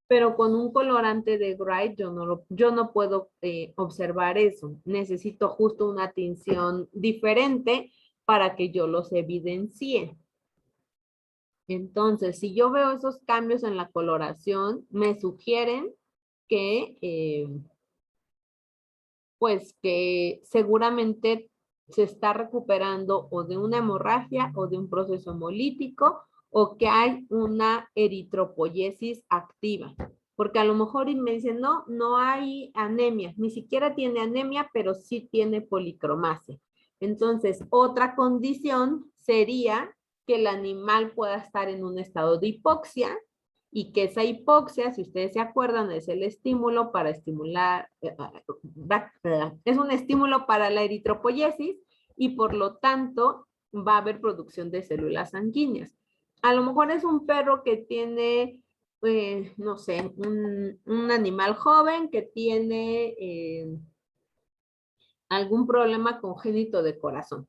Pero con un colorante de Wright yo no puedo observar eso. Necesito justo una tinción diferente para que yo los evidencie. Entonces, si yo veo esos cambios en la coloración, me sugieren que, pues que seguramente se está recuperando o de una hemorragia o de un proceso hemolítico o que hay una eritropoyesis activa. Porque a lo mejor me dicen, no, no hay anemia, ni siquiera tiene anemia, pero sí tiene policromasia. Entonces, otra condición sería que el animal pueda estar en un estado de hipoxia y que esa hipoxia, si ustedes se acuerdan, es el estímulo para estimular, es un estímulo para la eritropoyesis y por lo tanto va a haber producción de células sanguíneas. A lo mejor es un perro que tiene, no sé, un animal joven que tiene algún problema congénito de corazón.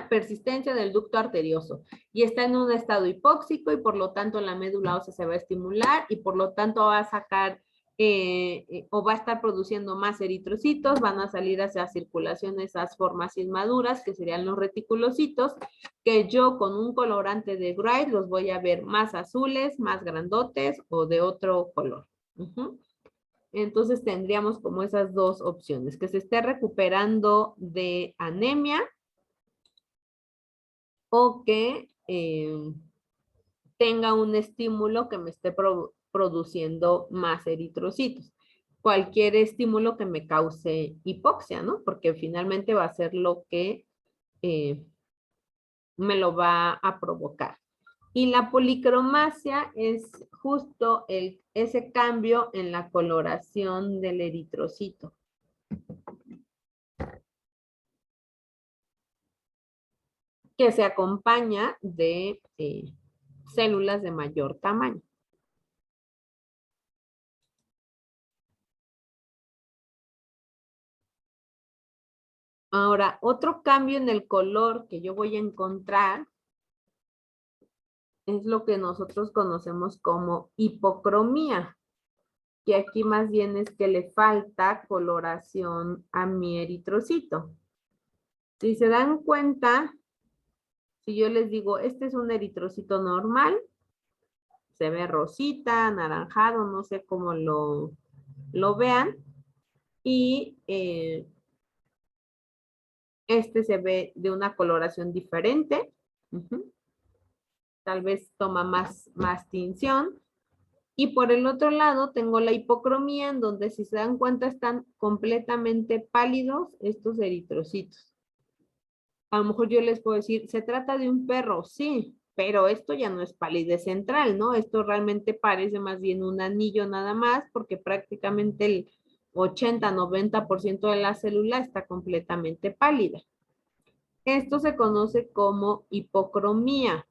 Persistencia del ducto arterioso y está en un estado hipóxico y por lo tanto la médula ósea se va a estimular y por lo tanto va a sacar o va a estar produciendo más eritrocitos, van a salir hacia circulación esas formas inmaduras que serían los reticulocitos, que yo con un colorante de Wright los voy a ver más azules, más grandotes o de otro color. Entonces tendríamos como esas dos opciones, que se esté recuperando de anemia o que tenga un estímulo que me esté produciendo más eritrocitos. Cualquier estímulo que me cause hipoxia, ¿no? Porque finalmente va a ser lo que me lo va a provocar. Y la policromasia es justo ese cambio en la coloración del eritrocito. Que se acompaña de células de mayor tamaño. Ahora, otro cambio en el color que yo voy a encontrar es lo que nosotros conocemos como hipocromía, que aquí más bien es que le falta coloración a mi eritrocito. Si se dan cuenta, si yo les digo, este es un eritrocito normal, se ve rosita, anaranjado, no sé cómo lo vean, y este se ve de una coloración diferente. Tal vez toma más tinción. Y por el otro lado tengo la hipocromía, en donde si se dan cuenta están completamente pálidos estos eritrocitos. A lo mejor yo les puedo decir, ¿se trata de un perro? Sí, pero esto ya no es palidez central, ¿no? Esto realmente parece más bien un anillo nada más, porque prácticamente el 80-90% de la célula está completamente pálida. Esto se conoce como hipocromía.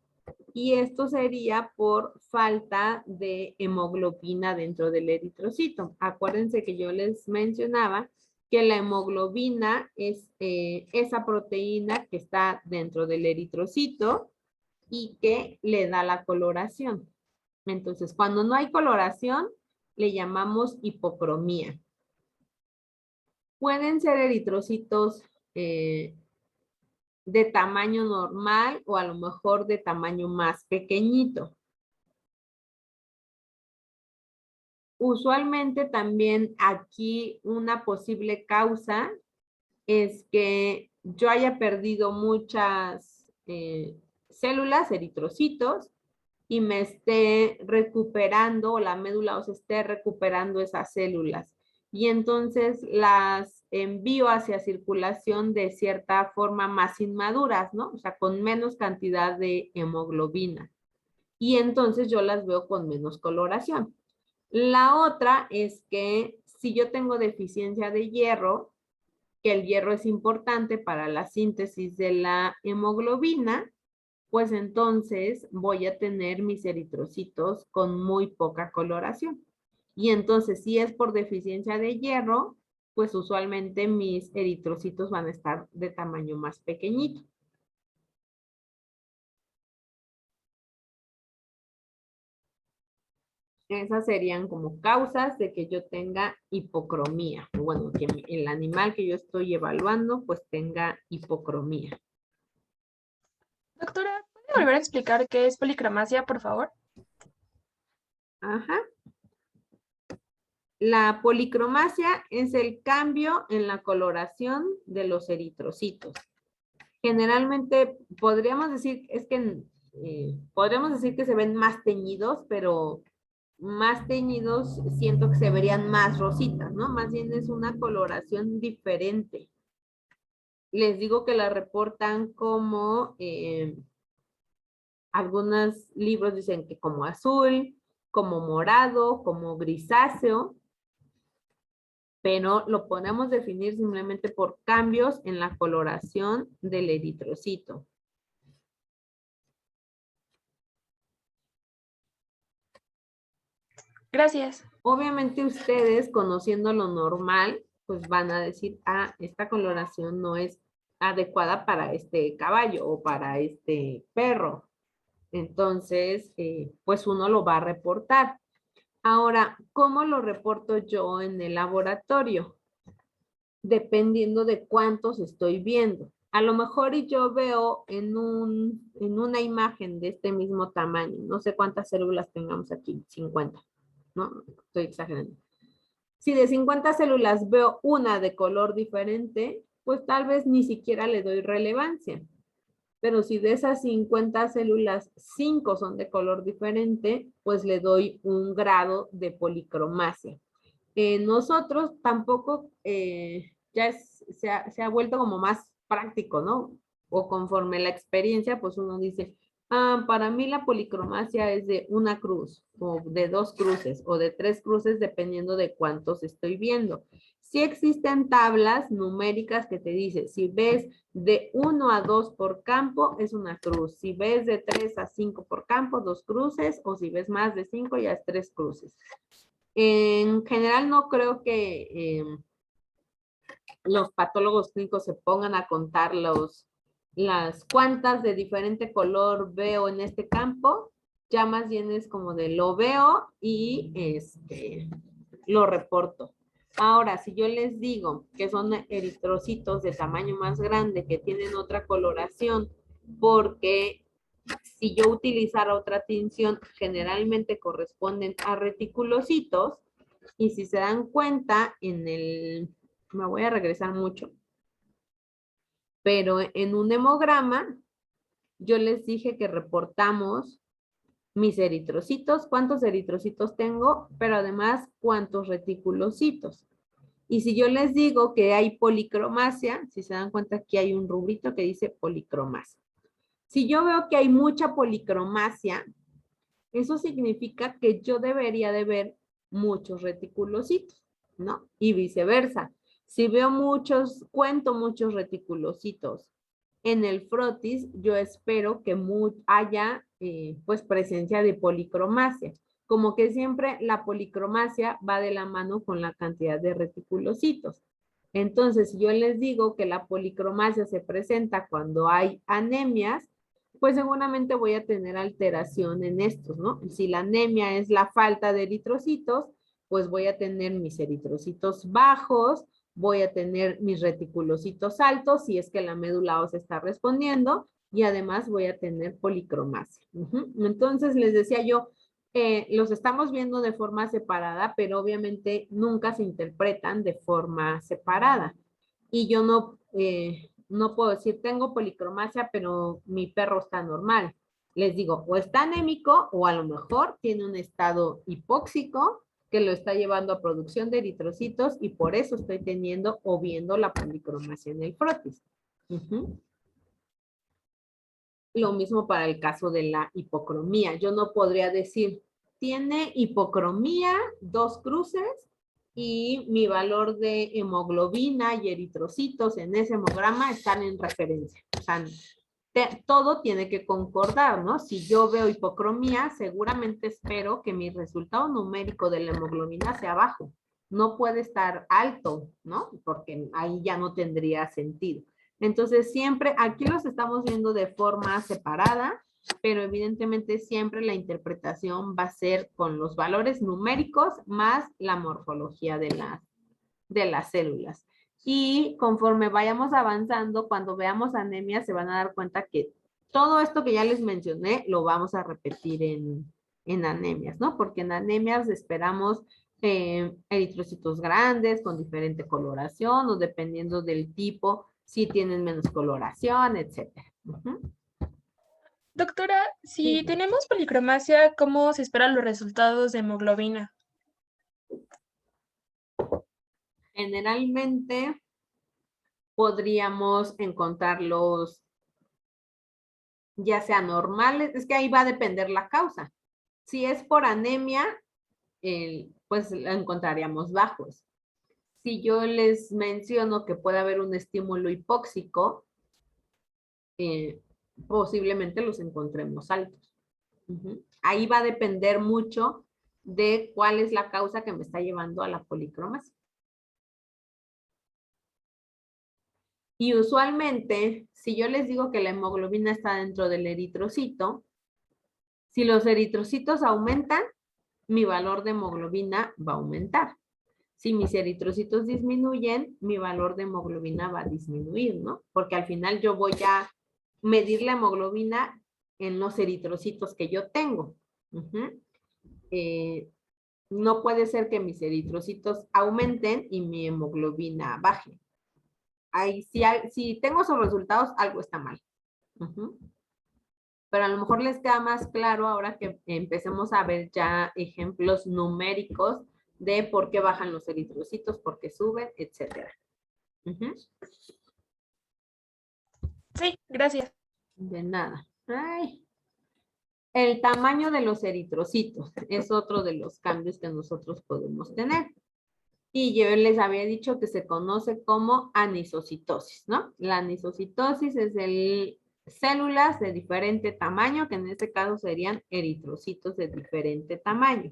Y esto sería por falta de hemoglobina dentro del eritrocito. Acuérdense que yo les mencionaba que la hemoglobina es esa proteína que está dentro del eritrocito y que le da la coloración. Entonces, cuando no hay coloración, le llamamos hipocromía. Pueden ser eritrocitos de tamaño normal o a lo mejor de tamaño más pequeñito. Usualmente también aquí una posible causa es que yo haya perdido muchas células, eritrocitos, y me esté recuperando o la médula ósea esté recuperando esas células. Y entonces las envío hacia circulación de cierta forma más inmaduras, ¿no? O sea, con menos cantidad de hemoglobina. Y entonces yo las veo con menos coloración. La otra es que si yo tengo deficiencia de hierro, que el hierro es importante para la síntesis de la hemoglobina, pues entonces voy a tener mis eritrocitos con muy poca coloración. Y entonces, si es por deficiencia de hierro, pues usualmente mis eritrocitos van a estar de tamaño más pequeñito. Esas serían como causas de que yo tenga hipocromía. Bueno, que el animal que yo estoy evaluando pues tenga hipocromía. Doctora, ¿puede volver a explicar qué es policromasia, por favor? Ajá. La policromasia es el cambio en la coloración de los eritrocitos. Generalmente podríamos decir, podríamos decir que se ven más teñidos, pero más teñidos siento que se verían más rositas, ¿no? Más bien es una coloración diferente. Les digo que la reportan como, algunos libros dicen que como azul, como morado, como grisáceo, pero lo podemos definir simplemente por cambios en la coloración del eritrocito. Gracias. Obviamente ustedes, conociendo lo normal, pues van a decir, ah, esta coloración no es adecuada para este caballo o para este perro. Entonces, pues uno lo va a reportar. Ahora, ¿cómo lo reporto yo en el laboratorio? Dependiendo de cuántos estoy viendo. A lo mejor y yo veo en una imagen de este mismo tamaño, no sé cuántas células tengamos aquí, 50. ¿No? Estoy exagerando. Si de 50 células veo una de color diferente, pues tal vez ni siquiera le doy relevancia. Pero si de esas 50 células, 5 son de color diferente, pues le doy un grado de policromasia. Nosotros tampoco se ha vuelto como más práctico, ¿no? O conforme la experiencia, pues uno dice, para mí la policromacia es de una cruz, o de 2 cruces, o de 3 cruces, dependiendo de cuántos estoy viendo. Sí existen tablas numéricas que te dicen, si ves de 1 a 2 por campo, es una cruz. Si ves de 3 a 5 por campo, 2 cruces, o si ves más de 5, ya es 3 cruces. En general no creo que los patólogos clínicos se pongan a contar las cuantas de diferente color veo en este campo. Ya más bien es como de lo veo y lo reporto. Ahora, si yo les digo que son eritrocitos de tamaño más grande que tienen otra coloración, porque si yo utilizara otra tinción, generalmente corresponden a reticulocitos, y si se dan cuenta, me voy a regresar mucho, pero en un hemograma, yo les dije que reportamos mis eritrocitos, cuántos eritrocitos tengo, pero además cuántos reticulocitos. Y si yo les digo que hay policromasia, si se dan cuenta, aquí hay un rubrito que dice policromasia. Si yo veo que hay mucha policromasia, eso significa que yo debería de ver muchos reticulocitos, ¿no? Y viceversa. Si veo cuento muchos reticulocitos en el frotis, yo espero que haya pues presencia de policromasia. Como que siempre la policromasia va de la mano con la cantidad de reticulocitos. Entonces, si yo les digo que la policromasia se presenta cuando hay anemias, pues seguramente voy a tener alteración en estos, ¿no? Si la anemia es la falta de eritrocitos, pues voy a tener mis eritrocitos bajos, voy a tener mis reticulocitos altos, si es que la médula ósea está respondiendo, y además voy a tener policromasia. Entonces, les decía yo, los estamos viendo de forma separada, pero obviamente nunca se interpretan de forma separada. Y yo no puedo decir, tengo policromasia, pero mi perro está normal. Les digo, o está anémico, o a lo mejor tiene un estado hipóxico que lo está llevando a producción de eritrocitos, y por eso estoy teniendo o viendo la policromasia en el frotis. Lo mismo para el caso de la hipocromía. Yo no podría decir, tiene hipocromía, 2 cruces, y mi valor de hemoglobina y eritrocitos en ese hemograma están en referencia. O sea, todo tiene que concordar, ¿no? Si yo veo hipocromía, seguramente espero que mi resultado numérico de la hemoglobina sea bajo. No puede estar alto, ¿no? Porque ahí ya no tendría sentido. Entonces, siempre, aquí los estamos viendo de forma separada, pero evidentemente siempre la interpretación va a ser con los valores numéricos más la morfología de las células. Y conforme vayamos avanzando, cuando veamos anemia, se van a dar cuenta que todo esto que ya les mencioné lo vamos a repetir en anemias, ¿no? Porque en anemias esperamos eritrocitos grandes con diferente coloración o dependiendo del tipo, si tienen menos coloración, etcétera. Doctora, si Sí. tenemos policromasia, ¿cómo se esperan los resultados de hemoglobina? Generalmente podríamos encontrarlos ya sea normales, es que ahí va a depender la causa. Si es por anemia, pues la encontraríamos bajos. Si yo les menciono que puede haber un estímulo hipóxico, posiblemente los encontremos altos. Ahí va a depender mucho de cuál es la causa que me está llevando a la policromasia. Y usualmente, si yo les digo que la hemoglobina está dentro del eritrocito, si los eritrocitos aumentan, mi valor de hemoglobina va a aumentar. Si mis eritrocitos disminuyen, mi valor de hemoglobina va a disminuir, ¿no? Porque al final yo voy a medir la hemoglobina en los eritrocitos que yo tengo. No puede ser que mis eritrocitos aumenten y mi hemoglobina baje. Ahí, si tengo esos resultados, algo está mal. Pero a lo mejor les queda más claro ahora que empecemos a ver ya ejemplos numéricos de por qué bajan los eritrocitos, por qué suben, etcétera. Sí, gracias. De nada. Ay. El tamaño de los eritrocitos es otro de los cambios que nosotros podemos tener. Y yo les había dicho que se conoce como anisocitosis, ¿no? La anisocitosis es células de diferente tamaño, que en este caso serían eritrocitos de diferente tamaño.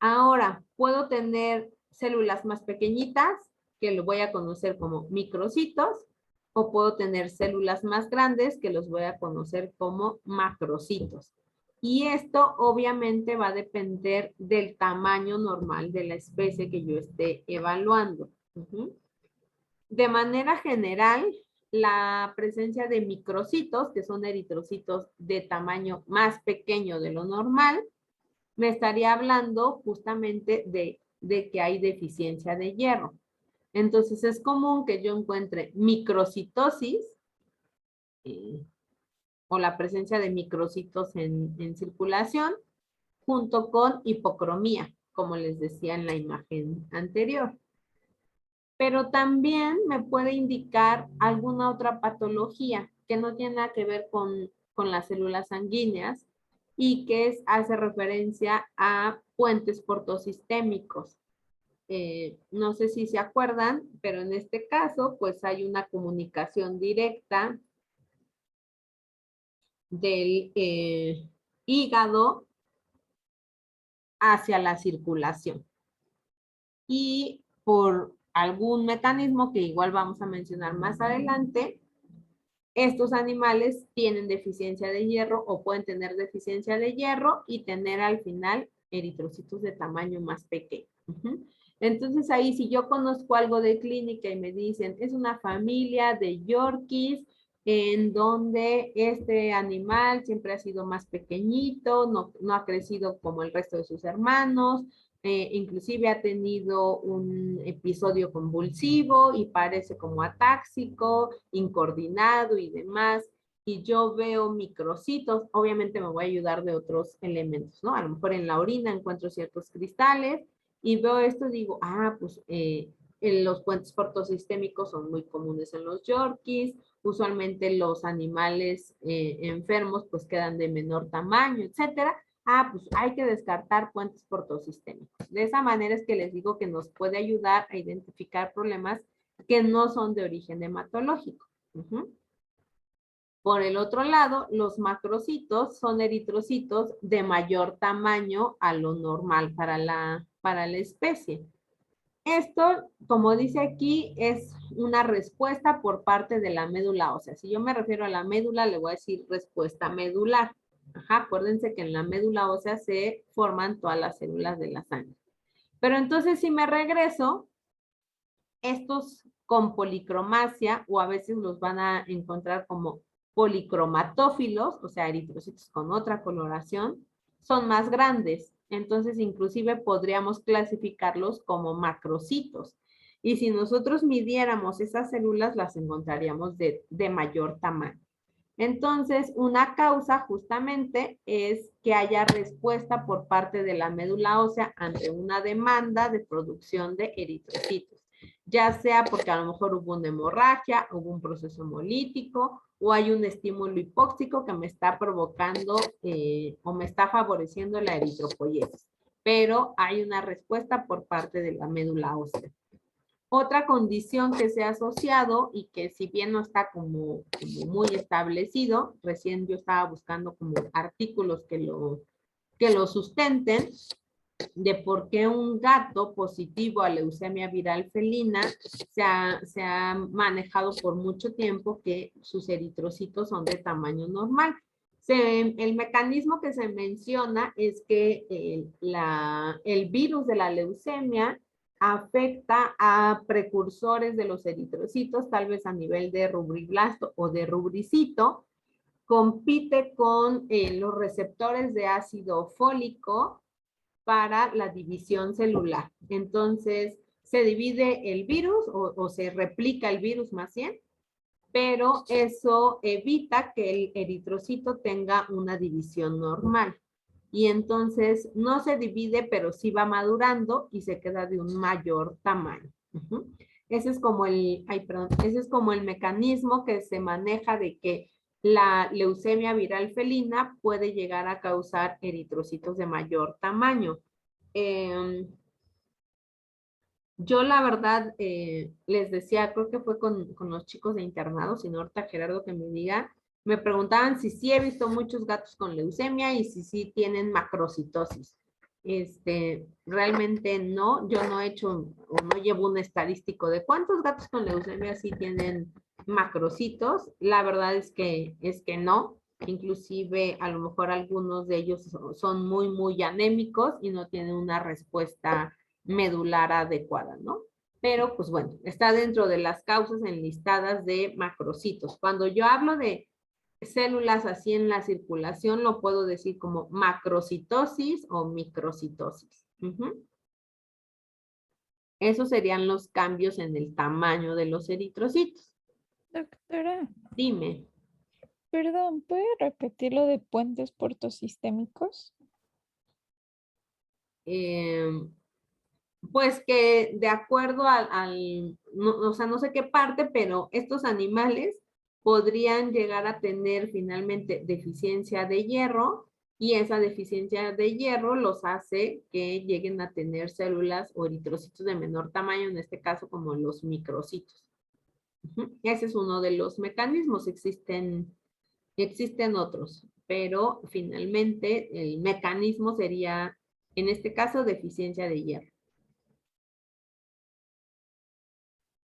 Ahora, puedo tener células más pequeñitas, que lo voy a conocer como microcitos, o puedo tener células más grandes, que los voy a conocer como macrocitos. Y esto obviamente va a depender del tamaño normal de la especie que yo esté evaluando. De manera general, la presencia de microcitos, que son eritrocitos de tamaño más pequeño de lo normal, me estaría hablando justamente de que hay deficiencia de hierro. Entonces es común que yo encuentre microcitosis o la presencia de microcitos en circulación junto con hipocromía, como les decía en la imagen anterior. Pero también me puede indicar alguna otra patología que no tiene nada que ver con las células sanguíneas y que hace referencia a puentes portosistémicos. No sé si se acuerdan, pero en este caso, pues hay una comunicación directa del hígado hacia la circulación. Y por algún mecanismo que igual vamos a mencionar más adelante, estos animales tienen deficiencia de hierro o pueden tener deficiencia de hierro y tener al final eritrocitos de tamaño más pequeño. Entonces ahí si yo conozco algo de clínica y me dicen es una familia de Yorkies en donde este animal siempre ha sido más pequeñito, no ha crecido como el resto de sus hermanos, inclusive ha tenido un episodio convulsivo y parece como atáxico, incoordinado y demás, y yo veo microcitos, obviamente me voy a ayudar de otros elementos, ¿no? A lo mejor en la orina encuentro ciertos cristales y veo esto y digo, pues los puentes portosistémicos son muy comunes en los Yorkies, usualmente los animales enfermos pues quedan de menor tamaño, etcétera. Pues hay que descartar puentes portosistémicos. De esa manera es que les digo que nos puede ayudar a identificar problemas que no son de origen hematológico. Por el otro lado, los macrocitos son eritrocitos de mayor tamaño a lo normal para la especie. Esto, como dice aquí, es una respuesta por parte de la médula ósea. Si yo me refiero a la médula, le voy a decir respuesta medular. Ajá, acuérdense que en la médula ósea se forman todas las células de la sangre. Pero entonces, si me regreso, estos con policromacia, o a veces los van a encontrar como policromatófilos, o sea, eritrocitos con otra coloración, son más grandes. Entonces, inclusive podríamos clasificarlos como macrocitos. Y si nosotros midiéramos esas células, las encontraríamos de mayor tamaño. Entonces, una causa justamente es que haya respuesta por parte de la médula ósea ante una demanda de producción de eritrocitos, ya sea porque a lo mejor hubo una hemorragia, hubo un proceso hemolítico o hay un estímulo hipóxico que me está provocando o me está favoreciendo la eritropoiesis. Pero hay una respuesta por parte de la médula ósea. Otra condición que se ha asociado y que si bien no está como muy establecido, recién yo estaba buscando como artículos que lo sustenten, de por qué un gato positivo a leucemia viral felina se ha manejado por mucho tiempo que sus eritrocitos son de tamaño normal. El mecanismo que se menciona es que el virus de la leucemia afecta a precursores de los eritrocitos, tal vez a nivel de rubriblasto o de rubricito, compite con los receptores de ácido fólico para la división celular. Entonces, se divide el virus o se replica el virus más bien, pero eso evita que el eritrocito tenga una división normal. Y entonces no se divide, pero sí va madurando y se queda de un mayor tamaño. Ese es como ese es como el mecanismo que se maneja de que la leucemia viral felina puede llegar a causar eritrocitos de mayor tamaño. Yo la verdad les decía, creo que fue con los chicos de internado, si no ahorita Gerardo que me diga, me preguntaban si sí he visto muchos gatos con leucemia y si sí tienen macrocitosis. Realmente no, yo no he hecho o no llevo un estadístico de cuántos gatos con leucemia sí tienen macrocitos. La verdad es que no. Inclusive a lo mejor algunos de ellos son muy, muy anémicos y no tienen una respuesta medular adecuada, ¿no? Pero pues bueno, está dentro de las causas enlistadas de macrocitos. Cuando yo hablo de células así en la circulación, lo puedo decir como macrocitosis o microcitosis. Esos serían los cambios en el tamaño de los eritrocitos. Doctora, Dime. perdón, ¿puede repetir lo de puentes portosistémicos? Pues que de acuerdo o sea, no sé qué parte, pero estos animales podrían llegar a tener finalmente deficiencia de hierro y esa deficiencia de hierro los hace que lleguen a tener células o eritrocitos de menor tamaño, en este caso como los microcitos. Ese es uno de los mecanismos, existen otros, pero finalmente el mecanismo sería, en este caso, deficiencia de hierro.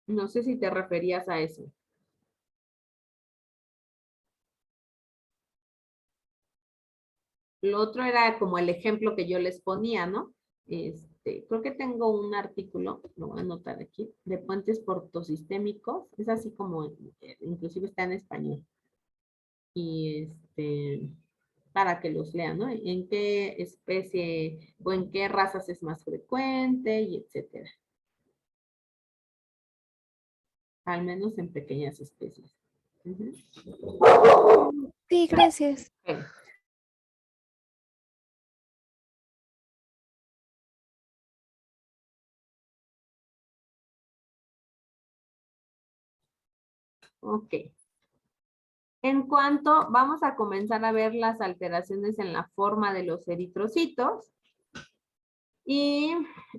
No sé si te referías a eso. Lo otro era como el ejemplo que yo les ponía, ¿no? Creo que tengo un artículo, lo voy a anotar aquí, de puentes portosistémicos. Es así como, inclusive está en español. Y para que los lean, ¿no? En qué especie o en qué razas es más frecuente y etcétera. Al menos en pequeñas especies. Sí, gracias. Bueno. Ok. En cuanto, vamos a comenzar a ver las alteraciones en la forma de los eritrocitos. Y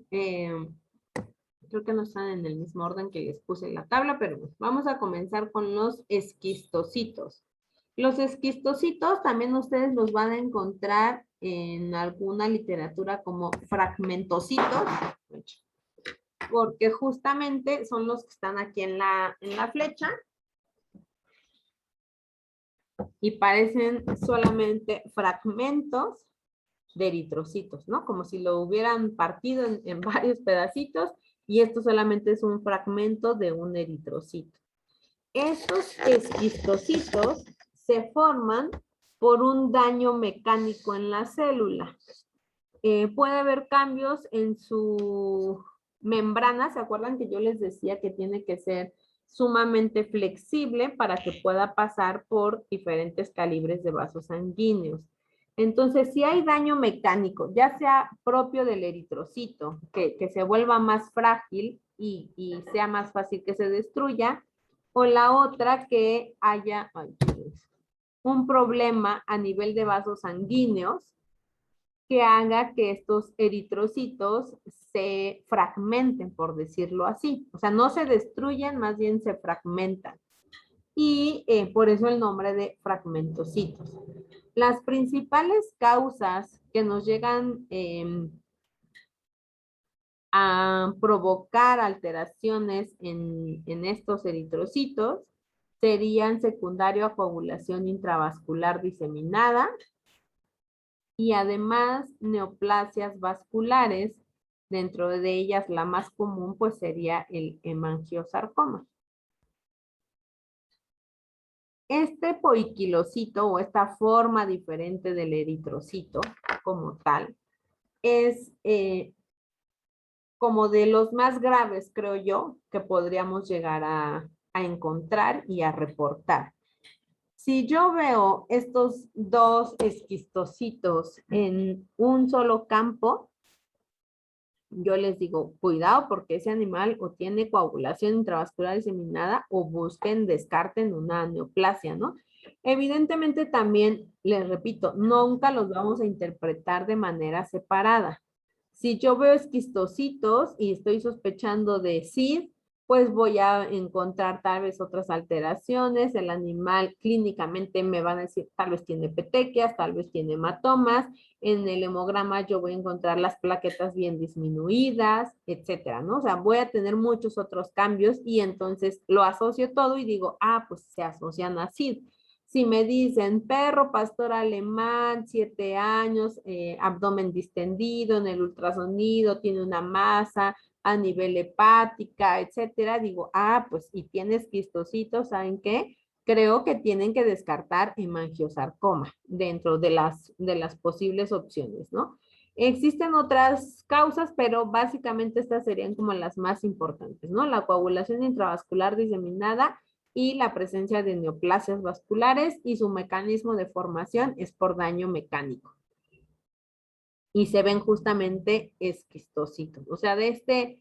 creo que no están en el mismo orden que les puse en la tabla, pero vamos a comenzar con los esquistocitos. Los esquistocitos también ustedes los van a encontrar en alguna literatura como fragmentocitos, porque justamente son los que están aquí en la flecha y parecen solamente fragmentos de eritrocitos, ¿no? Como si lo hubieran partido en varios pedacitos y esto solamente es un fragmento de un eritrocito. Estos esquistocitos se forman por un daño mecánico en la célula. Puede haber cambios en su membrana. ¿Se acuerdan que yo les decía que tiene que ser sumamente flexible para que pueda pasar por diferentes calibres de vasos sanguíneos? Entonces, si hay daño mecánico, ya sea propio del eritrocito, que se vuelva más frágil y sea más fácil que se destruya, o la otra que haya un problema a nivel de vasos sanguíneos que haga que estos eritrocitos se fragmenten, por decirlo así. O sea, no se destruyen, más bien se fragmentan. Y por eso el nombre de fragmentocitos. Las principales causas que nos llegan a provocar alteraciones en estos eritrocitos serían secundario a coagulación intravascular diseminada y además neoplasias vasculares. Dentro de ellas la más común pues sería el hemangiosarcoma. Este poiquilocito o esta forma diferente del eritrocito como tal es como de los más graves, creo yo, que podríamos llegar a encontrar y a reportar. Si yo veo estos dos esquistocitos en un solo campo, yo les digo, cuidado porque ese animal o tiene coagulación intravascular diseminada o busquen, descarten una neoplasia, ¿no? Evidentemente también, les repito, nunca los vamos a interpretar de manera separada. Si yo veo esquistocitos y estoy sospechando de SID, pues voy a encontrar tal vez otras alteraciones. El animal clínicamente me van a decir, tal vez tiene petequias, tal vez tiene hematomas. En el hemograma yo voy a encontrar las plaquetas bien disminuidas, etcétera, ¿no? O sea, voy a tener muchos otros cambios y entonces lo asocio todo y digo, ah, pues se asocian a SID. Si me dicen perro pastor alemán, 7 años, abdomen distendido, en el ultrasonido, tiene una masa a nivel hepática, etcétera, digo, ah, pues y tiene esquistocitos, ¿saben qué? Creo que tienen que descartar hemangiosarcoma dentro de las posibles opciones, ¿no? Existen otras causas, pero básicamente estas serían como las más importantes, ¿no? La coagulación intravascular diseminada y la presencia de neoplasias vasculares y su mecanismo de formación es por daño mecánico. Y se ven justamente esquistocitos. O sea, de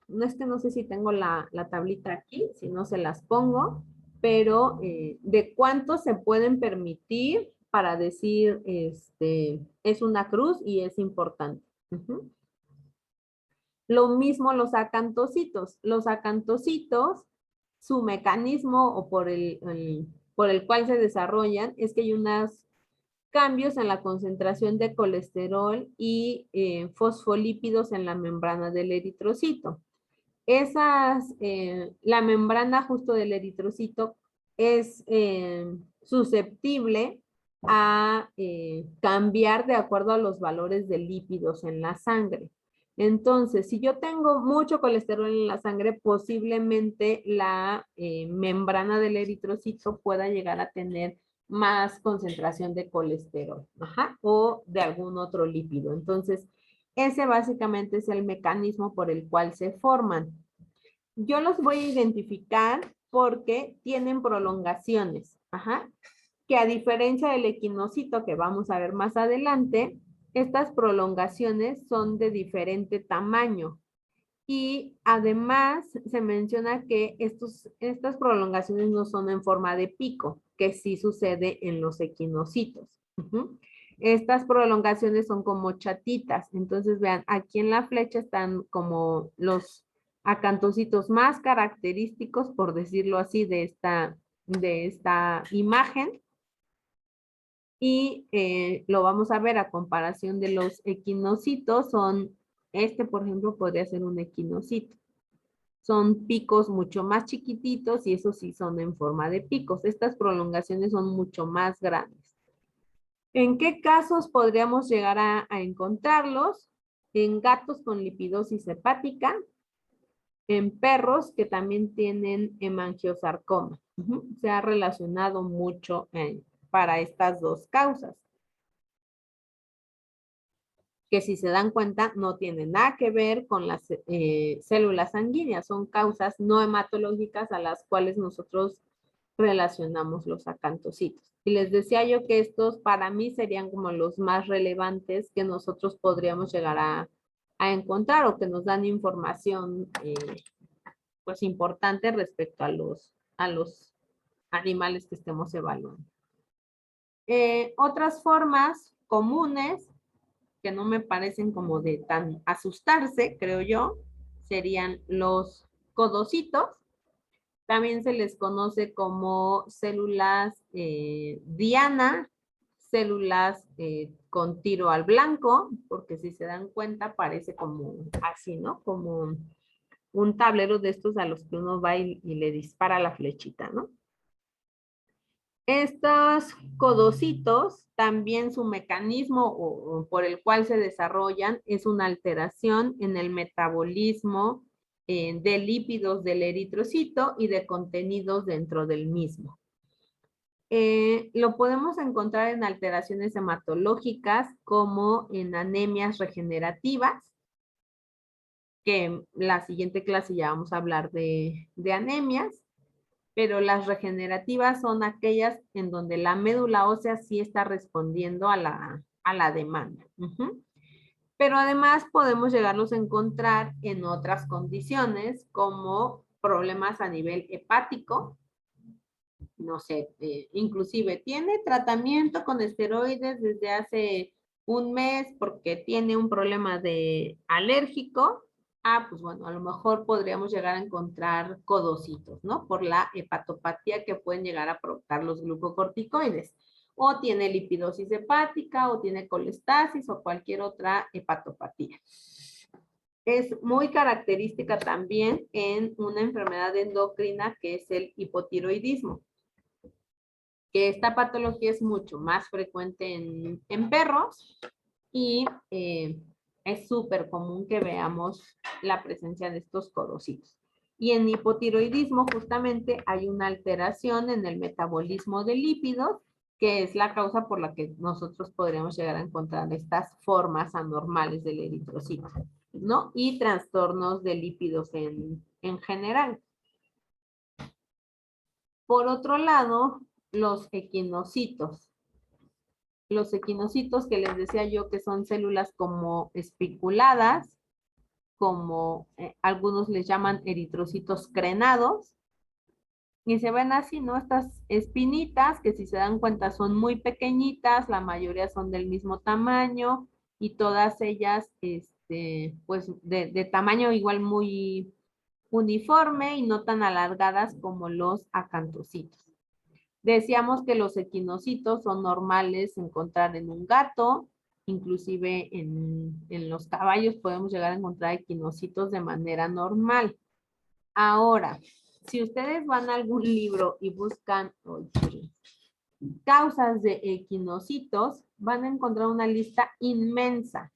no sé si tengo la tablita aquí, si no se las pongo, pero de cuánto se pueden permitir para decir, es una cruz y es importante. Lo mismo los acantocitos. Los acantocitos, su mecanismo o por el cual se desarrollan es que hay unos cambios en la concentración de colesterol y fosfolípidos en la membrana del eritrocito. La membrana justo del eritrocito es susceptible a cambiar de acuerdo a los valores de lípidos en la sangre. Entonces, si yo tengo mucho colesterol en la sangre, posiblemente la membrana del eritrocito pueda llegar a tener más concentración de colesterol, o de algún otro lípido. Entonces, ese básicamente es el mecanismo por el cual se forman. Yo los voy a identificar porque tienen prolongaciones, que a diferencia del equinocito que vamos a ver más adelante, estas prolongaciones son de diferente tamaño. Y además se menciona que estas prolongaciones no son en forma de pico, que sí sucede en los equinocitos. Estas prolongaciones son como chatitas. Entonces vean, aquí en la flecha están como acantocitos más característicos, por decirlo así, de esta imagen. Y lo vamos a ver a comparación de los equinocitos. Por ejemplo, podría ser un equinocito. Son picos mucho más chiquititos y esos sí son en forma de picos. Estas prolongaciones son mucho más grandes. ¿En qué casos podríamos llegar a encontrarlos? En gatos con lipidosis hepática, en perros que también tienen hemangiosarcoma. Se ha relacionado mucho para estas dos causas, que si se dan cuenta no tienen nada que ver con las células sanguíneas, son causas no hematológicas a las cuales nosotros relacionamos los acantocitos. Y les decía yo que estos para mí serían como los más relevantes que nosotros podríamos llegar a encontrar o que nos dan información pues importante respecto a los animales que estemos evaluando. Otras formas comunes que no me parecen como de tan asustarse, creo yo, serían los codocitos. También se les conoce como células diana, células con tiro al blanco, porque si se dan cuenta parece como así, ¿no? Como un tablero de estos a los que uno va y le dispara la flechita, ¿no? Estos codocitos, también su mecanismo o por el cual se desarrollan es una alteración en el metabolismo de lípidos del eritrocito y de contenidos dentro del mismo. Lo podemos encontrar en alteraciones hematológicas como en anemias regenerativas, que en la siguiente clase ya vamos a hablar de anemias. Pero las regenerativas son aquellas en donde la médula ósea sí está respondiendo a la demanda. Pero además podemos llegarlos a encontrar en otras condiciones como problemas a nivel hepático. No sé, inclusive tiene tratamiento con esteroides desde hace un mes porque tiene un problema de alérgico. Pues bueno, a lo mejor podríamos llegar a encontrar codocitos, ¿no? Por la hepatopatía que pueden llegar a provocar los glucocorticoides. O tiene lipidosis hepática, o tiene colestasis, o cualquier otra hepatopatía. Es muy característica también en una enfermedad endocrina que es el hipotiroidismo. Que esta patología es mucho más frecuente en perros y es súper común que veamos la presencia de estos codocitos. Y en hipotiroidismo justamente hay una alteración en el metabolismo de lípidos, que es la causa por la que nosotros podríamos llegar a encontrar estas formas anormales del eritrocito, ¿no? Y trastornos de lípidos en general. Por otro lado, los equinocitos. Los equinocitos que les decía yo que son células como espiculadas, como algunos les llaman eritrocitos crenados, y se ven así, ¿no? Estas espinitas que si se dan cuenta son muy pequeñitas, la mayoría son del mismo tamaño y todas ellas, pues de tamaño igual muy uniforme y no tan alargadas como los acantocitos. Decíamos que los equinocitos son normales encontrar en un gato, inclusive en los caballos podemos llegar a encontrar equinocitos de manera normal. Ahora, si ustedes van a algún libro y buscan causas de equinocitos, van a encontrar una lista inmensa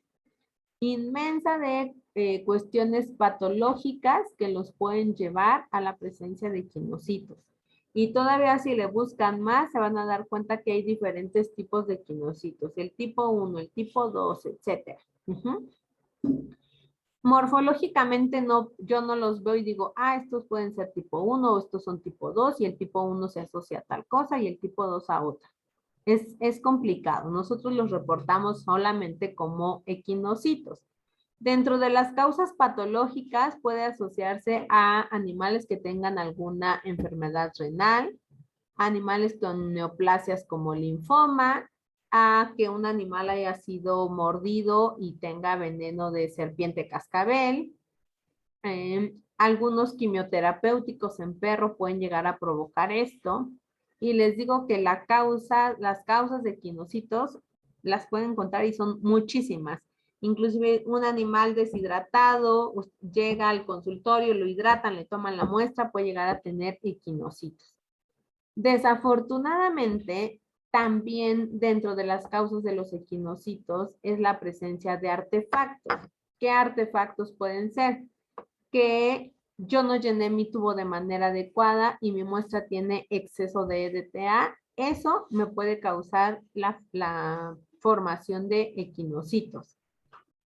de cuestiones patológicas que los pueden llevar a la presencia de equinocitos. Y todavía si le buscan más, se van a dar cuenta que hay diferentes tipos de equinocitos. El tipo 1, el tipo 2, etc. Morfológicamente yo no los veo y digo, estos pueden ser tipo 1 o estos son tipo 2 y el tipo 1 se asocia a tal cosa y el tipo 2 a otra. Es complicado. Nosotros los reportamos solamente como equinocitos. Dentro de las causas patológicas puede asociarse a animales que tengan alguna enfermedad renal, animales con neoplasias como linfoma, a que un animal haya sido mordido y tenga veneno de serpiente cascabel, Algunos quimioterapéuticos en perro pueden llegar a provocar esto. Y les digo que las causas de equinocitos las pueden encontrar y son muchísimas. Inclusive un animal deshidratado llega al consultorio, lo hidratan, le toman la muestra, puede llegar a tener equinocitos. Desafortunadamente, también dentro de las causas de los equinocitos es la presencia de artefactos. ¿Qué artefactos pueden ser? Que yo no llené mi tubo de manera adecuada y mi muestra tiene exceso de EDTA. Eso me puede causar la formación de equinocitos.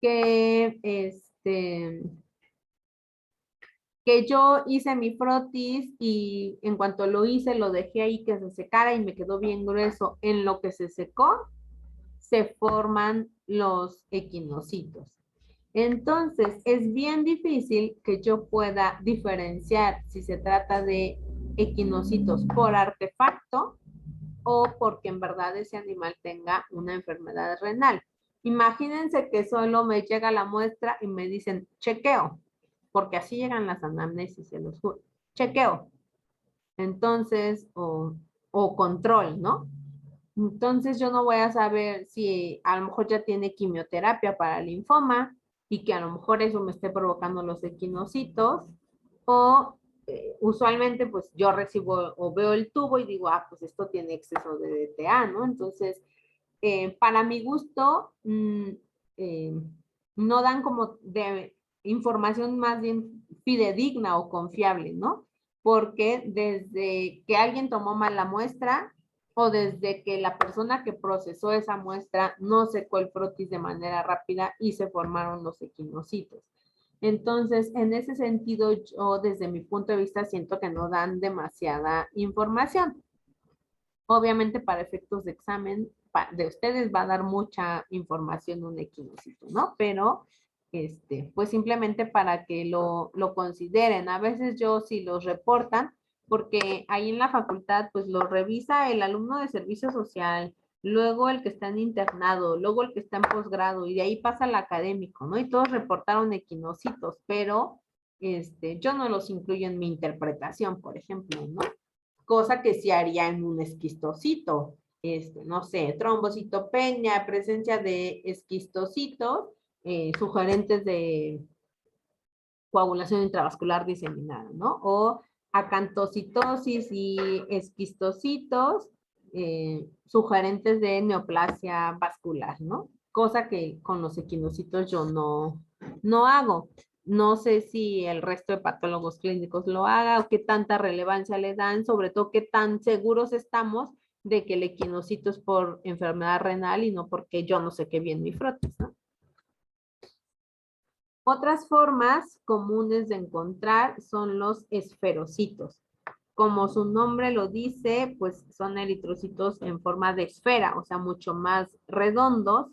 Que yo hice mi frotis y en cuanto lo hice, lo dejé ahí que se secara y me quedó bien grueso. En lo que se secó, se forman los equinocitos. Entonces, es bien difícil que yo pueda diferenciar si se trata de equinocitos por artefacto o porque en verdad ese animal tenga una enfermedad renal. Imagínense que solo me llega la muestra y me dicen chequeo, porque así llegan las anamnesis, se los juro. Chequeo. Entonces, o control, ¿no? Entonces yo no voy a saber si a lo mejor ya tiene quimioterapia para linfoma y que a lo mejor eso me esté provocando los equinocitos, o usualmente pues yo recibo o veo el tubo y digo, ah, pues esto tiene exceso de DTA, ¿no? Entonces, para mi gusto, no dan como de información más bien fidedigna o confiable, ¿no? Porque desde que alguien tomó mal la muestra o desde que la persona que procesó esa muestra no secó el frotis de manera rápida y se formaron los equinocitos. Entonces, en ese sentido, yo desde mi punto de vista siento que no dan demasiada información. Obviamente para efectos de examen de ustedes va a dar mucha información un equinocito, ¿no? Pero, pues simplemente para que lo consideren. A veces yo si los reportan, porque ahí en la facultad pues lo revisa el alumno de servicio social, luego el que está en internado, luego el que está en posgrado y de ahí pasa al académico, ¿no? Y todos reportaron equinocitos, pero yo no los incluyo en mi interpretación, por ejemplo, ¿no? Cosa que sí haría en un esquistocito, no sé, trombocitopenia, presencia de esquistocitos, sugerentes de coagulación intravascular diseminada, ¿no? O acantocitosis y esquistocitos, sugerentes de neoplasia vascular, ¿no? Cosa que con los equinocitos yo no hago. No sé si el resto de patólogos clínicos lo haga o qué tanta relevancia le dan, sobre todo qué tan seguros estamos de que el equinocito es por enfermedad renal y no porque yo no sé qué bien mi frotis, ¿no? Otras formas comunes de encontrar son los esferocitos. Como su nombre lo dice, pues son eritrocitos en forma de esfera, o sea, mucho más redondos.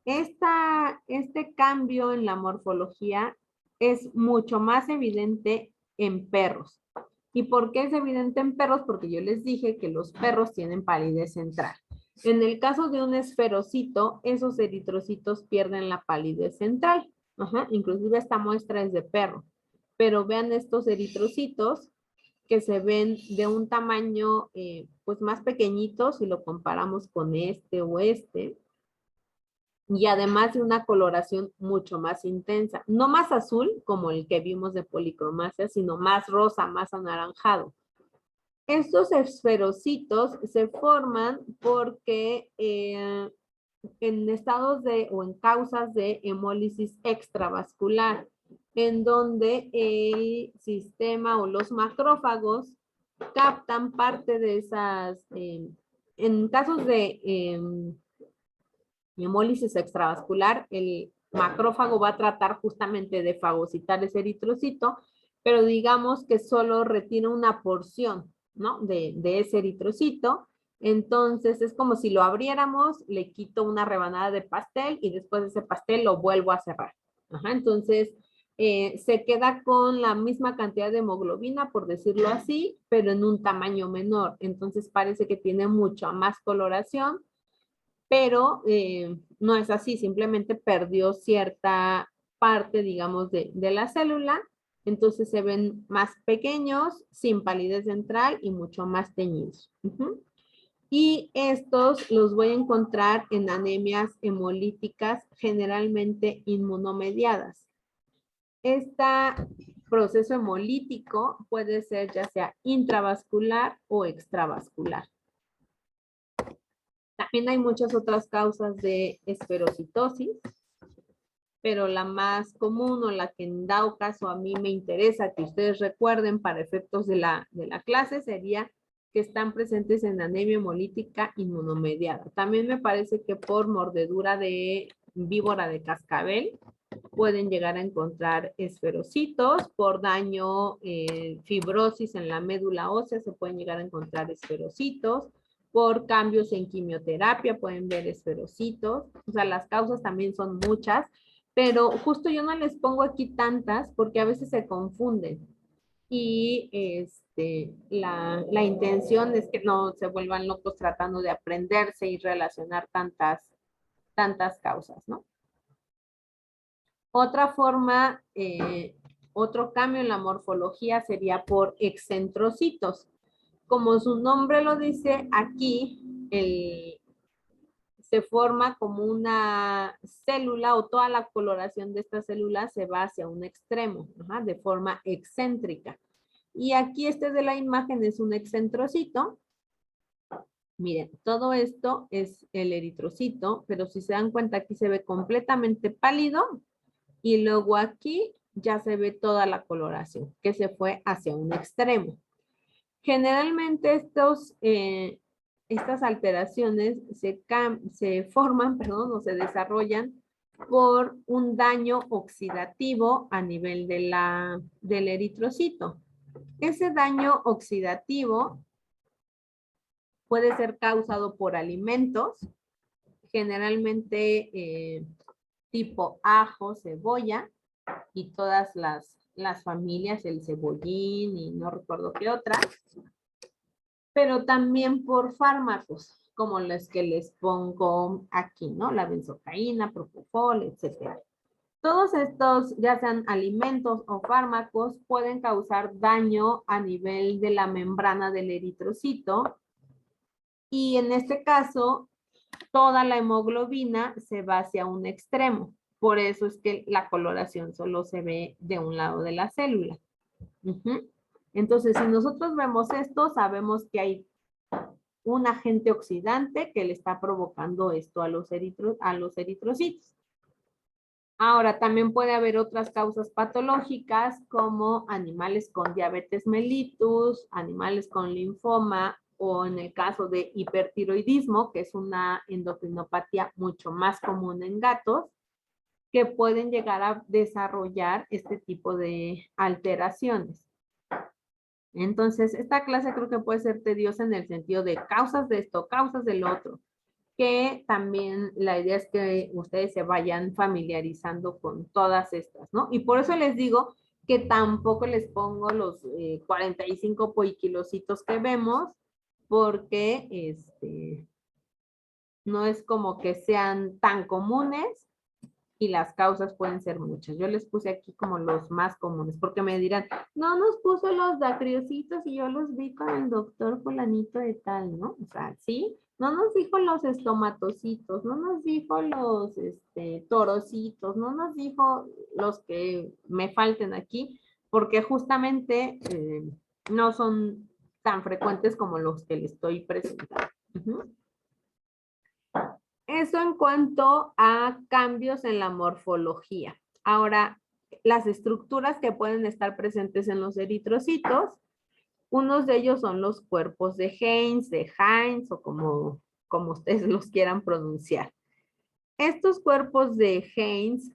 Este cambio en la morfología es mucho más evidente en perros. ¿Y por qué es evidente en perros? Porque yo les dije que los perros tienen palidez central. En el caso de un esferocito, esos eritrocitos pierden la palidez central. Ajá, inclusive esta muestra es de perro. Pero vean estos eritrocitos que se ven de un tamaño pues más pequeñito si lo comparamos con este o este. Y además de una coloración mucho más intensa. No más azul como el que vimos de policromasia, sino más rosa, más anaranjado. Estos esferocitos se forman porque en estados o en causas de hemólisis extravascular, en donde el sistema o los macrófagos captan parte de esas, en casos de hemólisis extravascular, el macrófago va a tratar justamente de fagocitar ese eritrocito, pero digamos que solo retira una porción, ¿no? De ese eritrocito. Entonces es como si lo abriéramos, le quito una rebanada de pastel y después de ese pastel lo vuelvo a cerrar. Ajá, entonces se queda con la misma cantidad de hemoglobina, por decirlo así, pero en un tamaño menor. Entonces parece que tiene mucha más coloración, pero no es así, simplemente perdió cierta parte, digamos, de la célula. Entonces se ven más pequeños, sin palidez central y mucho más teñidos. Y estos los voy a encontrar en anemias hemolíticas generalmente inmunomediadas. Este proceso hemolítico puede ser ya sea intravascular o extravascular. También hay muchas otras causas de esferocitosis, pero la más común o la que en dado caso a mí me interesa que ustedes recuerden para efectos de la clase sería que están presentes en anemia hemolítica inmunomediada. También me parece que por mordedura de víbora de cascabel pueden llegar a encontrar esferocitos, por daño, fibrosis en la médula ósea se pueden llegar a encontrar esferocitos, por cambios en quimioterapia pueden ver esferocitos, o sea, las causas también son muchas, pero justo yo no les pongo aquí tantas porque a veces se confunden y la intención es que no se vuelvan locos tratando de aprenderse y relacionar tantas causas, ¿no? Otra forma, otro cambio en la morfología sería por excentrocitos. Como su nombre lo dice, aquí se forma como una célula o toda la coloración de esta célula se va hacia un extremo, de forma excéntrica. Y aquí de la imagen es un excentrocito. Miren, todo esto es el eritrocito, pero si se dan cuenta aquí se ve completamente pálido y luego aquí ya se ve toda la coloración que se fue hacia un extremo. Generalmente estas alteraciones se forman, o se desarrollan por un daño oxidativo a nivel del eritrocito. Ese daño oxidativo puede ser causado por alimentos, generalmente tipo ajo, cebolla y todas las familias, el cebollín y no recuerdo qué otras, pero también por fármacos, como los que les pongo aquí, ¿no? La benzocaína, propofol, etcétera. Todos estos, ya sean alimentos o fármacos, pueden causar daño a nivel de la membrana del eritrocito y en este caso, toda la hemoglobina se va hacia un extremo. Por eso es que la coloración solo se ve de un lado de la célula. Entonces, si nosotros vemos esto, sabemos que hay un agente oxidante que le está provocando esto a los eritrocitos. Ahora, también puede haber otras causas patológicas como animales con diabetes mellitus, animales con linfoma o en el caso de hipertiroidismo, que es una endocrinopatía mucho más común en gatos, que pueden llegar a desarrollar este tipo de alteraciones. Entonces, esta clase creo que puede ser tediosa en el sentido de causas de esto, causas del otro, que también la idea es que ustedes se vayan familiarizando con todas estas, ¿no? Y por eso les digo que tampoco les pongo los 45 poikilocitos que vemos, porque no es como que sean tan comunes y las causas pueden ser muchas. Yo les puse aquí como los más comunes, porque me dirán, no nos puso los dacriocitos y yo los vi con el doctor fulanito de tal, ¿no? O sea, sí, no nos dijo los estomatocitos, no nos dijo los torocitos, no nos dijo los que me falten aquí, porque justamente no son tan frecuentes como los que les estoy presentando. Eso en cuanto a cambios en la morfología. Ahora, las estructuras que pueden estar presentes en los eritrocitos, unos de ellos son los cuerpos de Heinz o como ustedes los quieran pronunciar. Estos cuerpos de Heinz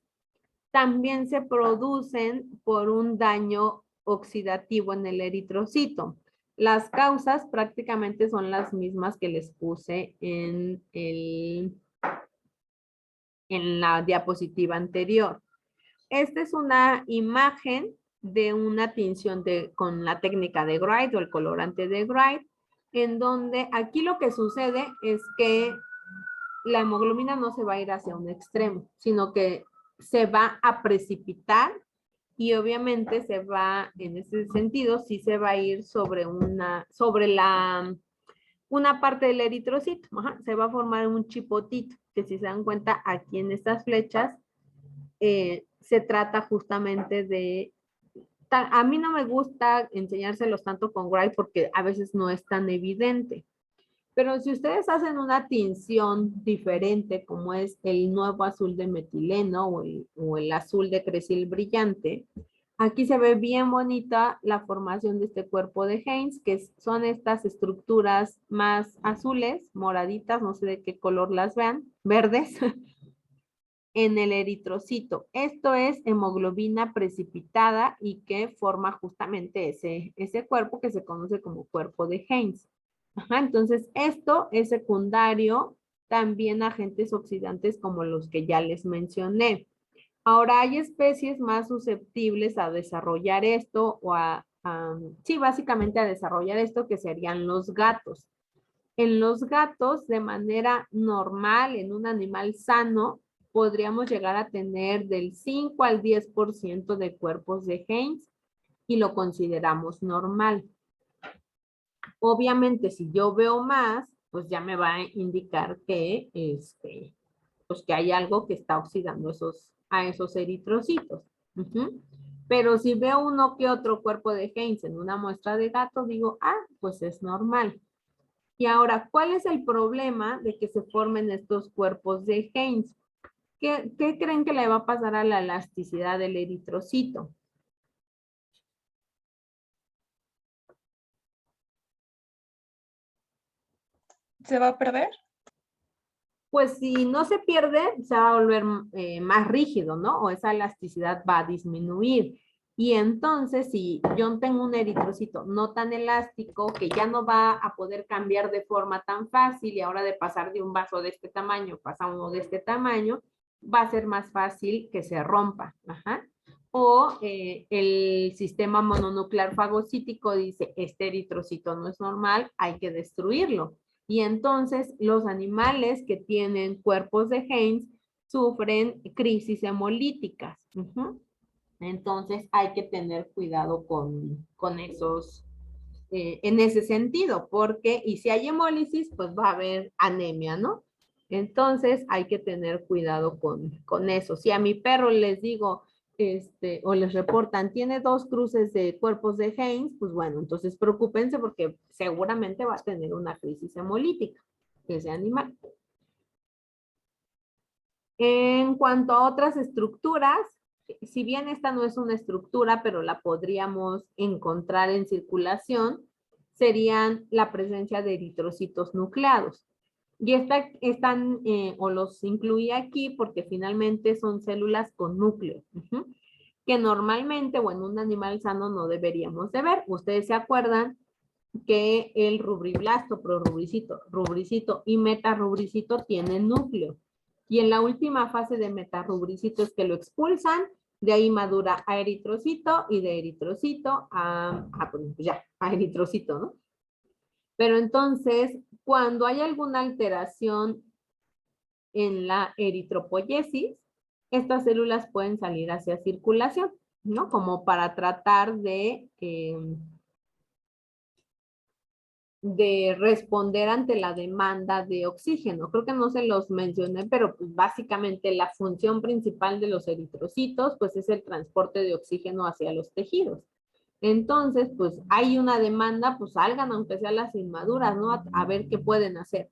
también se producen por un daño oxidativo en el eritrocito. Las causas prácticamente son las mismas que les puse en la diapositiva anterior. Esta es una imagen de una tinción con la técnica de Wright o el colorante de Wright, en donde aquí lo que sucede es que la hemoglobina no se va a ir hacia un extremo, sino que se va a precipitar y obviamente se va, en ese sentido, sí se va a ir sobre una parte del eritrocito. Ajá, se va a formar un chipotito, que si se dan cuenta aquí en estas flechas, se trata justamente de... A mí no me gusta enseñárselos tanto con Gray porque a veces no es tan evidente. Pero si ustedes hacen una tinción diferente, como es el nuevo azul de metileno o el azul de cresil brillante, aquí se ve bien bonita la formación de este cuerpo de Haynes, que son estas estructuras más azules, moraditas, no sé de qué color las vean, verdes, en el eritrocito. Esto es hemoglobina precipitada y que forma justamente ese cuerpo que se conoce como cuerpo de Haynes. Ajá, entonces, esto es secundario también a agentes oxidantes como los que ya les mencioné. Ahora, hay especies más susceptibles a desarrollar esto o sí, básicamente a desarrollar esto que serían los gatos. En los gatos, de manera normal, en un animal sano, podríamos llegar a tener del 5 al 10% de cuerpos de Haynes y lo consideramos normal. Obviamente, si yo veo más, pues ya me va a indicar que, pues que hay algo que está oxidando a esos eritrocitos. Pero si veo uno que otro cuerpo de Haynes en una muestra de gato, digo, pues es normal. Y ahora, ¿cuál es el problema de que se formen estos cuerpos de Haynes? ¿Qué creen que le va a pasar a la elasticidad del eritrocito? ¿Se va a perder? Pues si no se pierde, se va a volver más rígido, ¿no? O esa elasticidad va a disminuir. Y entonces, si yo tengo un eritrocito no tan elástico, que ya no va a poder cambiar de forma tan fácil, y ahora de pasar de un vaso de este tamaño, pasa a uno de este tamaño, va a ser más fácil que se rompa. Ajá. O el sistema mononuclear fagocítico dice, este eritrocito no es normal, hay que destruirlo. Y entonces los animales que tienen cuerpos de Haynes sufren crisis hemolíticas. Entonces hay que tener cuidado con esos, en ese sentido, porque, y si hay hemólisis, pues va a haber anemia, ¿no? Entonces hay que tener cuidado con eso. Si a mi perro les digo, o les reportan, tiene 2 cruces de cuerpos de Haynes, pues bueno, entonces preocúpense porque seguramente va a tener una crisis hemolítica, ese animal. En cuanto a otras estructuras, si bien esta no es una estructura, pero la podríamos encontrar en circulación, serían la presencia de eritrocitos nucleados. Y están, o los incluí aquí porque finalmente son células con núcleo, que normalmente, o en un animal sano no deberíamos de ver. Ustedes se acuerdan que el rubriblasto, rubricito y metarubricito tienen núcleo. Y en la última fase de metarubricito es que lo expulsan, de ahí madura a eritrocito y de eritrocito a eritrocito, ¿no? Pero entonces, cuando hay alguna alteración en la eritropoyesis, estas células pueden salir hacia circulación, ¿no? Como para tratar de responder ante la demanda de oxígeno. Creo que no se los mencioné, pero pues básicamente la función principal de los eritrocitos pues es el transporte de oxígeno hacia los tejidos. Entonces, pues hay una demanda, pues salgan aunque sea las inmaduras, ¿no? A ver qué pueden hacer.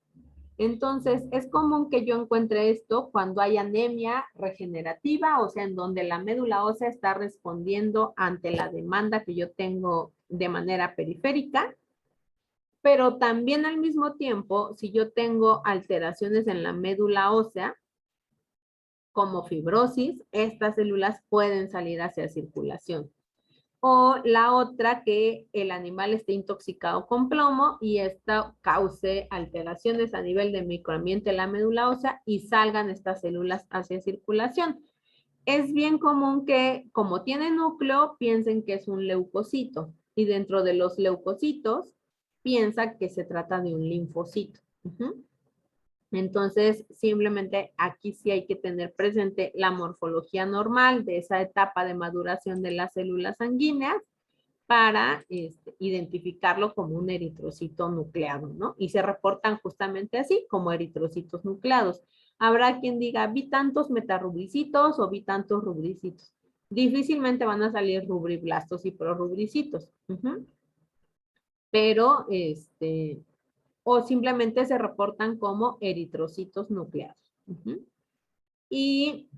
Entonces, es común que yo encuentre esto cuando hay anemia regenerativa, o sea, en donde la médula ósea está respondiendo ante la demanda que yo tengo de manera periférica. Pero también al mismo tiempo, si yo tengo alteraciones en la médula ósea, como fibrosis, estas células pueden salir hacia circulación. O la otra, que el animal esté intoxicado con plomo y esto cause alteraciones a nivel de microambiente de la médula ósea y salgan estas células hacia circulación. Es bien común que, como tiene núcleo, piensen que es un leucocito. Y dentro de los leucocitos, piensa que se trata de un linfocito. Entonces, simplemente aquí sí hay que tener presente la morfología normal de esa etapa de maduración de las células sanguíneas para identificarlo como un eritrocito nucleado, ¿no? Y se reportan justamente así, como eritrocitos nucleados. Habrá quien diga, vi tantos metarubricitos o vi tantos rubricitos. Difícilmente van a salir rubriblastos y prorrubricitos. Pero, o simplemente se reportan como eritrocitos nucleados. Y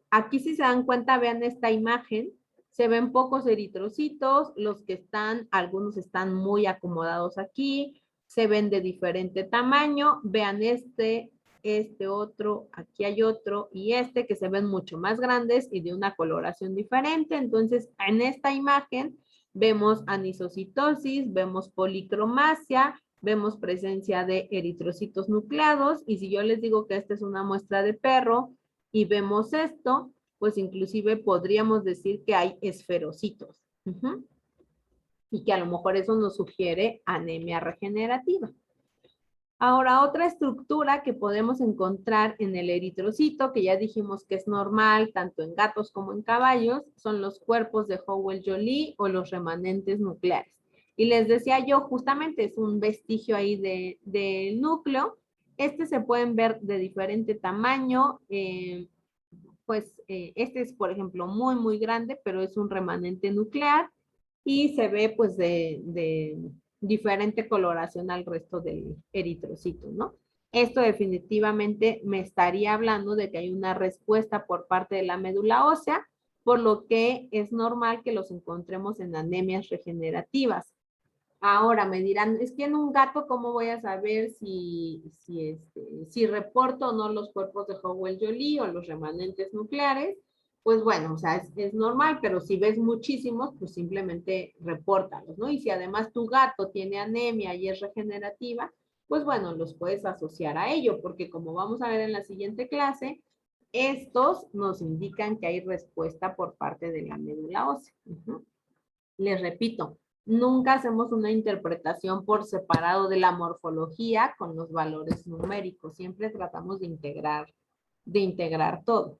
aquí si se dan cuenta, vean esta imagen, se ven pocos eritrocitos, los que están, algunos están muy acomodados aquí, se ven de diferente tamaño, vean este otro, aquí hay otro, y este que se ven mucho más grandes y de una coloración diferente. Entonces, en esta imagen vemos anisocitosis, vemos policromasia, vemos presencia de eritrocitos nucleados, y si yo les digo que esta es una muestra de perro y vemos esto, pues inclusive podríamos decir que hay esferocitos. Y que a lo mejor eso nos sugiere anemia regenerativa. Ahora, otra estructura que podemos encontrar en el eritrocito, que ya dijimos que es normal tanto en gatos como en caballos, son los cuerpos de Howell-Joly o los remanentes nucleares. Y les decía yo, justamente es un vestigio ahí del núcleo. Se pueden ver de diferente tamaño. Este es, por ejemplo, muy, muy grande, pero es un remanente nuclear y se ve pues de diferente coloración al resto del eritrocito, ¿no? Esto definitivamente me estaría hablando de que hay una respuesta por parte de la médula ósea, por lo que es normal que los encontremos en anemias regenerativas. Ahora me dirán, es que en un gato, ¿cómo voy a saber si reporto o no los cuerpos de Howell-Joly o los remanentes nucleares? Pues bueno, o sea, es normal, pero si ves muchísimos, pues simplemente repórtalos, ¿no? Y si además tu gato tiene anemia y es regenerativa, pues bueno, los puedes asociar a ello, porque como vamos a ver en la siguiente clase, estos nos indican que hay respuesta por parte de la médula ósea. Les repito, nunca hacemos una interpretación por separado de la morfología con los valores numéricos. Siempre tratamos de integrar todo.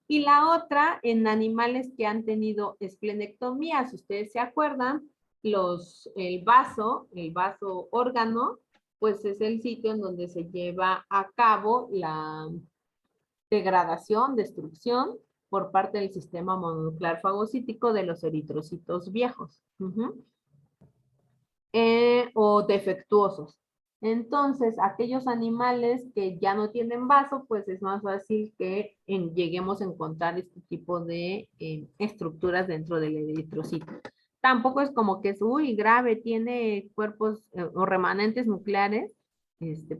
Y la otra, en animales que han tenido esplenectomía, si ustedes se acuerdan, el vaso órgano, pues es el sitio en donde se lleva a cabo la degradación, destrucción por parte del sistema mononuclear fagocítico de los eritrocitos viejos o defectuosos. Entonces, aquellos animales que ya no tienen vaso, pues es más fácil que lleguemos a encontrar este tipo de estructuras dentro del eritrocito. Tampoco es como que es, uy, grave, tiene cuerpos o remanentes nucleares.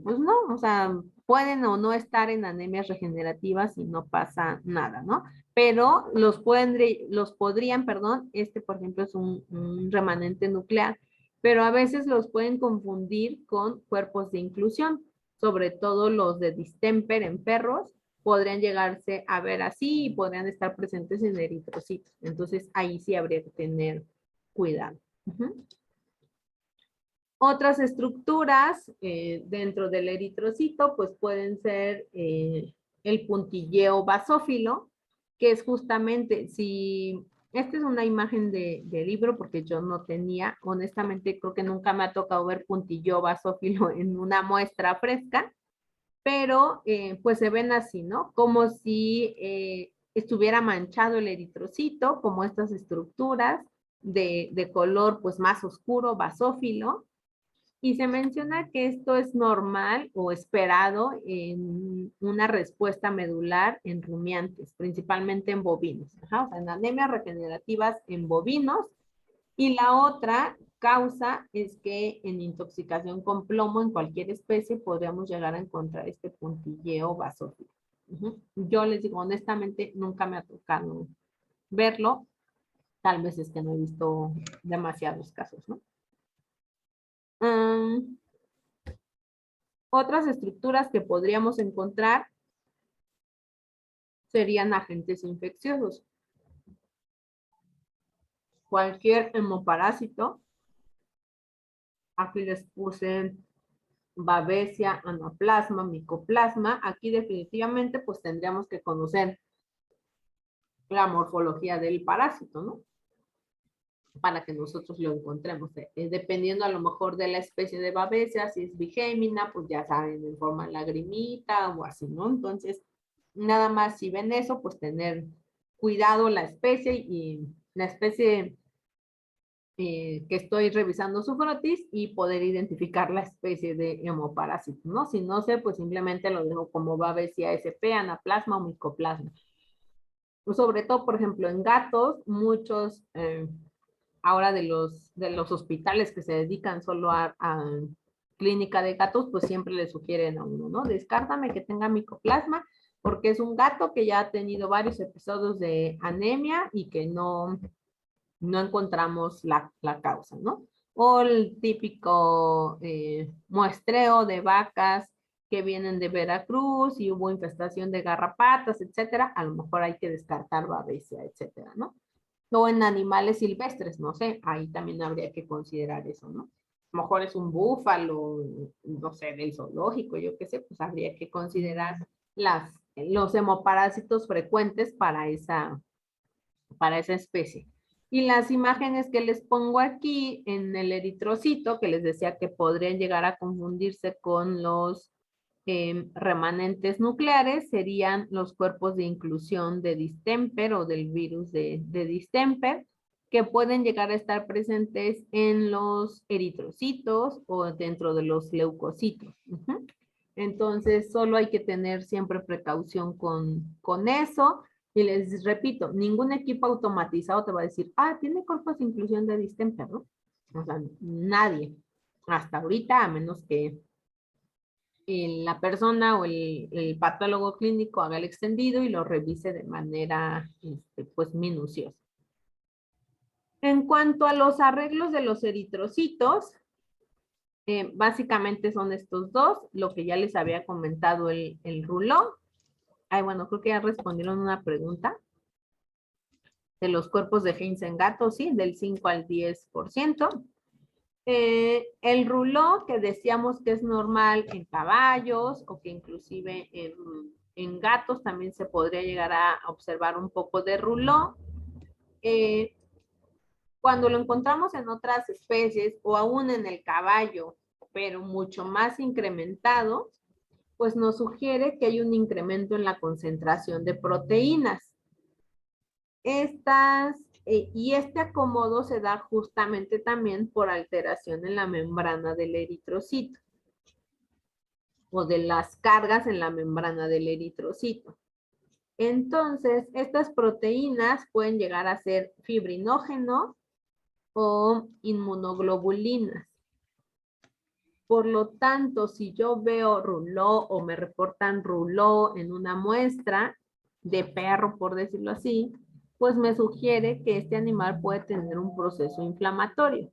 Pues no, o sea, pueden o no estar en anemias regenerativas y no pasa nada, ¿no? Pero los podrían, por ejemplo, es un remanente nuclear, pero a veces los pueden confundir con cuerpos de inclusión, sobre todo los de distemper en perros, podrían llegarse a ver así y podrían estar presentes en eritrocitos. Entonces, ahí sí habría que tener cuidado. Otras estructuras dentro del eritrocito, pues pueden ser el puntilleo basófilo, que es justamente, esta es una imagen de libro porque yo no tenía, honestamente creo que nunca me ha tocado ver puntilleo basófilo en una muestra fresca, pero pues se ven así, ¿no? Como si estuviera manchado el eritrocito, como estas estructuras de color pues más oscuro, basófilo. Y se menciona que esto es normal o esperado en una respuesta medular en rumiantes, principalmente en bovinos. O sea, en anemias regenerativas en bovinos. Y la otra causa es que en intoxicación con plomo en cualquier especie podríamos llegar a encontrar este puntilleo basófilo. Yo les digo, honestamente, nunca me ha tocado verlo. Tal vez es que no he visto demasiados casos, ¿no? Otras estructuras que podríamos encontrar serían agentes infecciosos. Cualquier hemoparásito. Aquí les puse Babesia, anaplasma, micoplasma. Aquí definitivamente pues tendríamos que conocer la morfología del parásito, ¿no? Para que nosotros lo encontremos. Dependiendo a lo mejor de la especie de Babesia, si es bigémina, pues ya saben, en forma de lagrimita o así, ¿no? Entonces, nada más si ven eso, pues tener cuidado la especie y la especie que estoy revisando su frotis y poder identificar la especie de hemoparásito, ¿no? Si no sé, pues simplemente lo dejo como Babesia sp, anaplasma o micoplasma. Sobre todo, por ejemplo, en gatos, muchos ahora de los hospitales que se dedican solo a clínica de gatos, pues siempre le sugieren a uno, ¿no? Descártame que tenga micoplasma, porque es un gato que ya ha tenido varios episodios de anemia y que no encontramos la causa, ¿no? O el típico muestreo de vacas que vienen de Veracruz y hubo infestación de garrapatas, etcétera. A lo mejor hay que descartar Babesia, etcétera, ¿no? O en animales silvestres, no sé, ahí también habría que considerar eso, ¿no? A lo mejor es un búfalo, no sé, del zoológico, yo qué sé, pues habría que considerar los hemoparásitos frecuentes para esa especie. Y las imágenes que les pongo aquí en el eritrocito, que les decía que podrían llegar a confundirse con los remanentes nucleares, serían los cuerpos de inclusión de distemper o del virus de distemper, que pueden llegar a estar presentes en los eritrocitos o dentro de los leucocitos. Entonces, solo hay que tener siempre precaución con eso. Y les repito, ningún equipo automatizado te va a decir, tiene cuerpos de inclusión de distemper, ¿no? O sea, nadie. Hasta ahorita, a menos que la persona o el patólogo clínico haga el extendido y lo revise de manera, pues, minuciosa. En cuanto a los arreglos de los eritrocitos, básicamente son estos dos, lo que ya les había comentado el rulón. Bueno, creo que ya respondieron una pregunta de los cuerpos de Heinz en gatos, sí, del 5 al 10%. El ruló, que decíamos que es normal en caballos o que inclusive en gatos también se podría llegar a observar un poco de ruló. Cuando lo encontramos en otras especies o aún en el caballo, pero mucho más incrementado, pues nos sugiere que hay un incremento en la concentración de proteínas. Y este acomodo se da justamente también por alteración en la membrana del eritrocito o de las cargas en la membrana del eritrocito. Entonces, estas proteínas pueden llegar a ser fibrinógeno o inmunoglobulinas. Por lo tanto, si yo veo ruló o me reportan ruló en una muestra de perro, por decirlo así, pues me sugiere que este animal puede tener un proceso inflamatorio.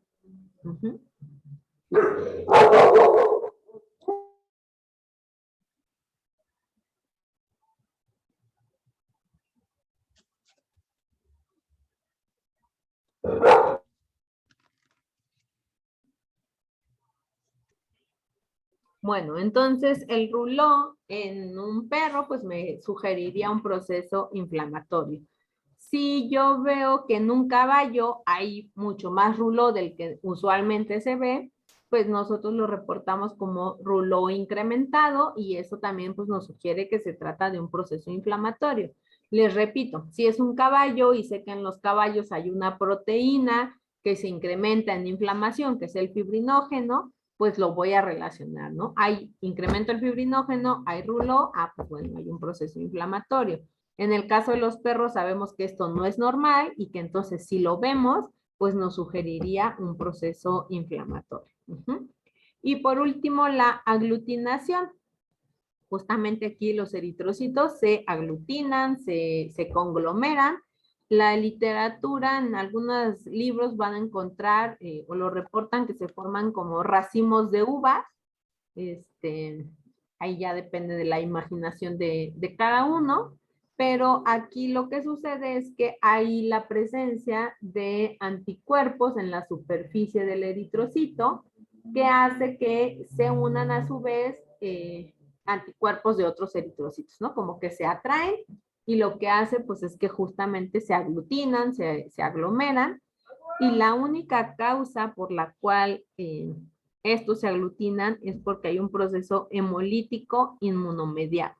Bueno, entonces el ruló en un perro pues me sugeriría un proceso inflamatorio. Si yo veo que en un caballo hay mucho más ruló del que usualmente se ve, pues nosotros lo reportamos como ruló incrementado y eso también pues nos sugiere que se trata de un proceso inflamatorio. Les repito, si es un caballo y sé que en los caballos hay una proteína que se incrementa en inflamación, que es el fibrinógeno, pues lo voy a relacionar, ¿no? Hay incremento del fibrinógeno, hay ruló, pues bueno, hay un proceso inflamatorio. En el caso de los perros sabemos que esto no es normal y que entonces si lo vemos, pues nos sugeriría un proceso inflamatorio. Y por último, la aglutinación. Justamente aquí los eritrocitos se aglutinan, se conglomeran. La literatura en algunos libros van a encontrar o lo reportan que se forman como racimos de uvas. Ahí ya depende de la imaginación de cada uno. Pero aquí lo que sucede es que hay la presencia de anticuerpos en la superficie del eritrocito que hace que se unan a su vez anticuerpos de otros eritrocitos, ¿no? Como que se atraen y lo que hace pues es que justamente se aglutinan, se aglomeran y la única causa por la cual estos se aglutinan es porque hay un proceso hemolítico inmunomediado.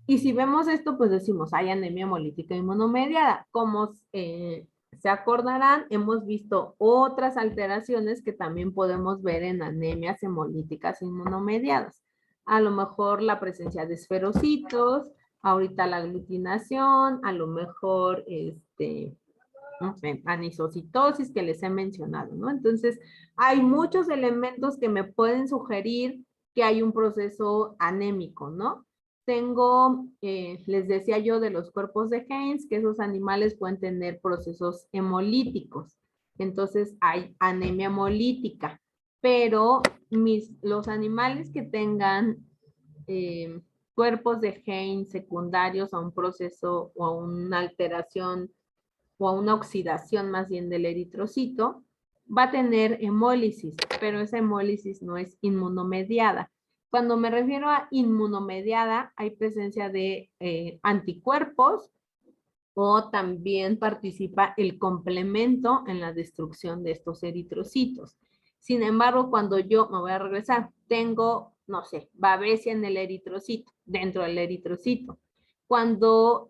Y si vemos esto, pues decimos, hay anemia hemolítica inmunomediada. Como se acordarán, hemos visto otras alteraciones que también podemos ver en anemias hemolíticas inmunomediadas. A lo mejor la presencia de esferocitos, ahorita la aglutinación, a lo mejor no sé, anisocitosis que les he mencionado, ¿no? Entonces, hay muchos elementos que me pueden sugerir que hay un proceso anémico, ¿no? Tengo, les decía yo de los cuerpos de Heinz, que esos animales pueden tener procesos hemolíticos. Entonces, hay anemia hemolítica. Pero los animales que tengan cuerpos de Heinz secundarios a un proceso o a una alteración o a una oxidación más bien del eritrocito, va a tener hemólisis, pero esa hemólisis no es inmunomediada. Cuando me refiero a inmunomediada, hay presencia de anticuerpos o también participa el complemento en la destrucción de estos eritrocitos. Sin embargo, cuando yo me voy a regresar, tengo, no sé, babesia en el eritrocito, dentro del eritrocito. Cuando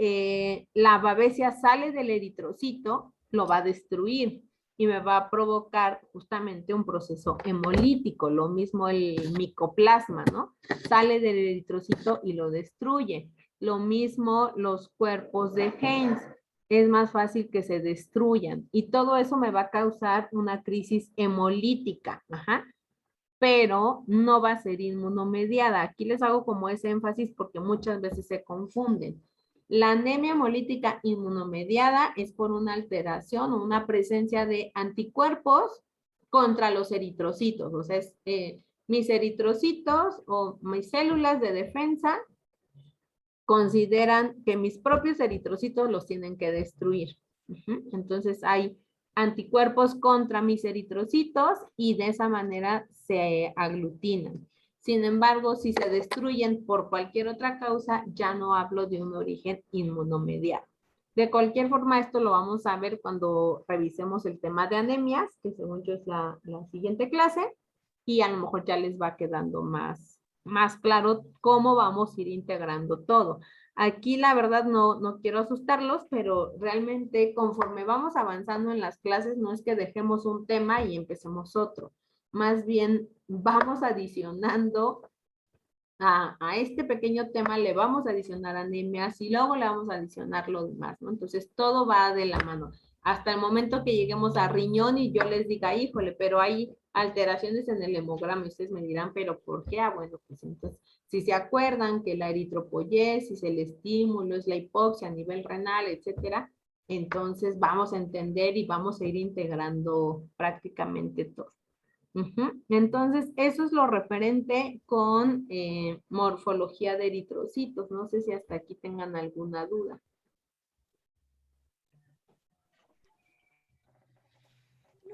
la babesia sale del eritrocito, lo va a destruir y me va a provocar justamente un proceso hemolítico, lo mismo el micoplasma, ¿no? Sale del eritrocito y lo destruye. Lo mismo los cuerpos de Heinz, es más fácil que se destruyan y todo eso me va a causar una crisis hemolítica, pero no va a ser inmunomediada. Aquí les hago como ese énfasis porque muchas veces se confunden. La anemia hemolítica inmunomediada es por una alteración o una presencia de anticuerpos contra los eritrocitos. O sea, mis eritrocitos o mis células de defensa consideran que mis propios eritrocitos los tienen que destruir. Entonces hay anticuerpos contra mis eritrocitos y de esa manera se aglutinan. Sin embargo, si se destruyen por cualquier otra causa, ya no hablo de un origen inmunomediado. De cualquier forma, esto lo vamos a ver cuando revisemos el tema de anemias, que según yo es la siguiente clase, y a lo mejor ya les va quedando más claro cómo vamos a ir integrando todo. Aquí la verdad no quiero asustarlos, pero realmente conforme vamos avanzando en las clases no es que dejemos un tema y empecemos otro. Más bien vamos adicionando a este pequeño tema, le vamos a adicionar anemias y luego le vamos a adicionar lo demás, ¿no? Entonces todo va de la mano. Hasta el momento que lleguemos a riñón y yo les diga, híjole, pero hay alteraciones en el hemograma. Ustedes me dirán, ¿pero por qué? Bueno, pues entonces, si se acuerdan que la eritropoyesis, el estímulo, es la hipoxia a nivel renal, etcétera, entonces vamos a entender y vamos a ir integrando prácticamente todo. Entonces, eso es lo referente con morfología de eritrocitos. No sé si hasta aquí tengan alguna duda.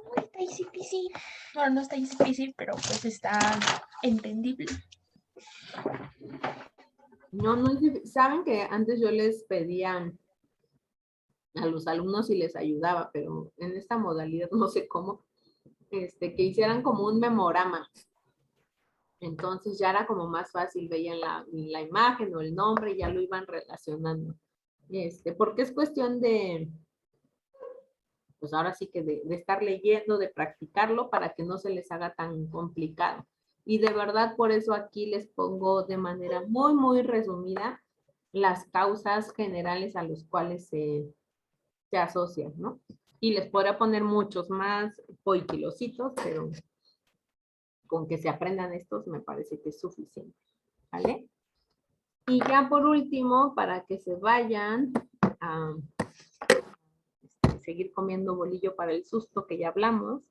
No está difícil. Bueno, no está difícil, pero pues está entendible. No es difícil. Saben que antes yo les pedía a los alumnos si les ayudaba, pero en esta modalidad no sé cómo, que hicieran como un memorama. Entonces ya era como más fácil, veían la imagen o el nombre y ya lo iban relacionando. Porque es cuestión de, pues ahora sí que de estar leyendo, de practicarlo para que no se les haga tan complicado. Y de verdad por eso aquí les pongo de manera muy resumida las causas generales a los cuales se asocian, ¿no? Y les podría poner muchos más poiquilocitos, pero con que se aprendan estos me parece que es suficiente, ¿vale? Y ya por último, para que se vayan a seguir comiendo bolillo para el susto que ya hablamos,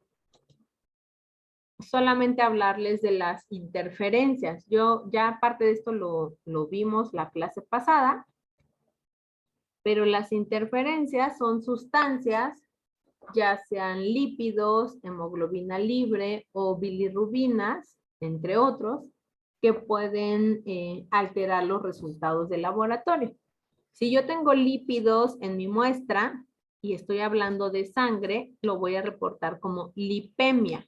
solamente hablarles de las interferencias. Yo ya aparte de esto lo vimos la clase pasada, pero las interferencias son sustancias ya sean lípidos, hemoglobina libre o bilirrubinas, entre otros, que pueden alterar los resultados del laboratorio. Si yo tengo lípidos en mi muestra y estoy hablando de sangre, lo voy a reportar como lipemia.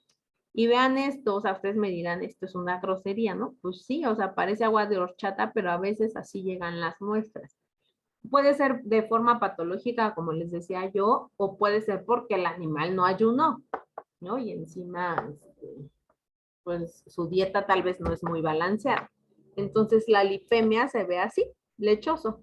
Y vean esto, o sea, ustedes me dirán, esto es una grosería, ¿no? Pues sí, o sea, parece agua de horchata, pero a veces así llegan las muestras. Puede ser de forma patológica, como les decía yo, o puede ser porque el animal no ayunó, ¿no? Y encima, pues su dieta tal vez no es muy balanceada. Entonces la lipemia se ve así, lechoso.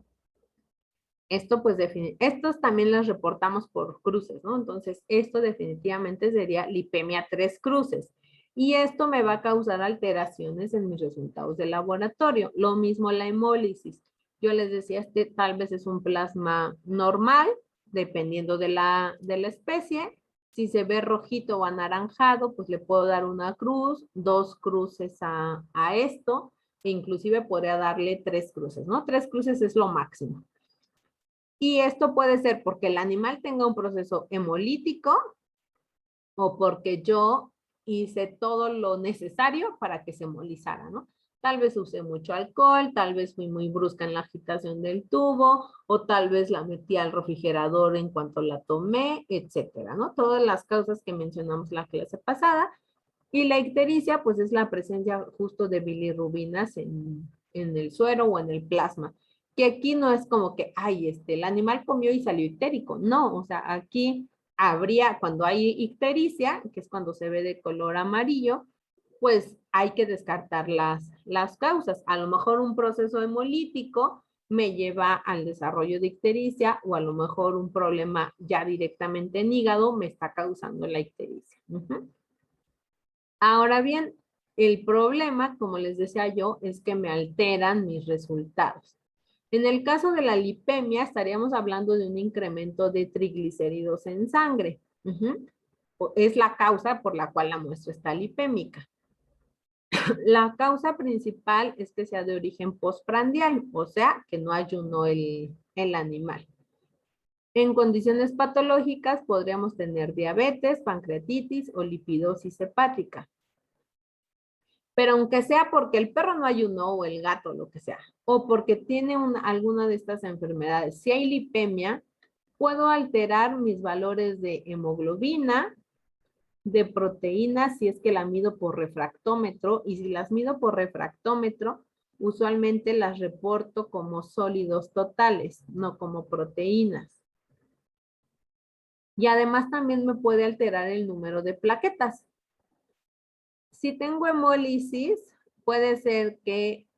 Esto pues estos también las reportamos por cruces, ¿no? Entonces esto definitivamente sería lipemia 3 cruces. Y esto me va a causar alteraciones en mis resultados de laboratorio. Lo mismo la hemólisis. Yo les decía, este tal vez es un plasma normal, dependiendo de la especie. Si se ve rojito o anaranjado, pues le puedo dar una cruz, 2 cruces a esto, e inclusive podría darle 3 cruces, ¿no? 3 cruces es lo máximo. Y esto puede ser porque el animal tenga un proceso hemolítico o porque yo hice todo lo necesario para que se hemolizara, ¿no? Tal vez usé mucho alcohol, tal vez fui muy brusca en la agitación del tubo, o tal vez la metí al refrigerador en cuanto la tomé, etcétera, ¿no? Todas las causas que mencionamos la clase pasada. Y la ictericia, pues es la presencia justo de bilirrubinas en el suero o en el plasma. Que aquí no es como que, ay, el animal comió y salió ictérico. No, o sea, aquí habría, cuando hay ictericia, que es cuando se ve de color amarillo, pues hay que descartar las causas. A lo mejor un proceso hemolítico me lleva al desarrollo de ictericia o a lo mejor un problema ya directamente en hígado me está causando la ictericia. Ahora bien, el problema, como les decía yo, es que me alteran mis resultados. En el caso de la lipemia, estaríamos hablando de un incremento de triglicéridos en sangre. Es la causa por la cual la muestra está lipémica. La causa principal es que sea de origen postprandial, o sea, que no ayunó el animal. En condiciones patológicas podríamos tener diabetes, pancreatitis o lipidosis hepática. Pero aunque sea porque el perro no ayunó o el gato, lo que sea, o porque tiene alguna de estas enfermedades, si hay lipemia, puedo alterar mis valores de hemoglobina, de proteínas, si es que la mido por refractómetro, y si las mido por refractómetro, usualmente las reporto como sólidos totales, no como proteínas. Y además también me puede alterar el número de plaquetas. Si tengo hemólisis, puede ser que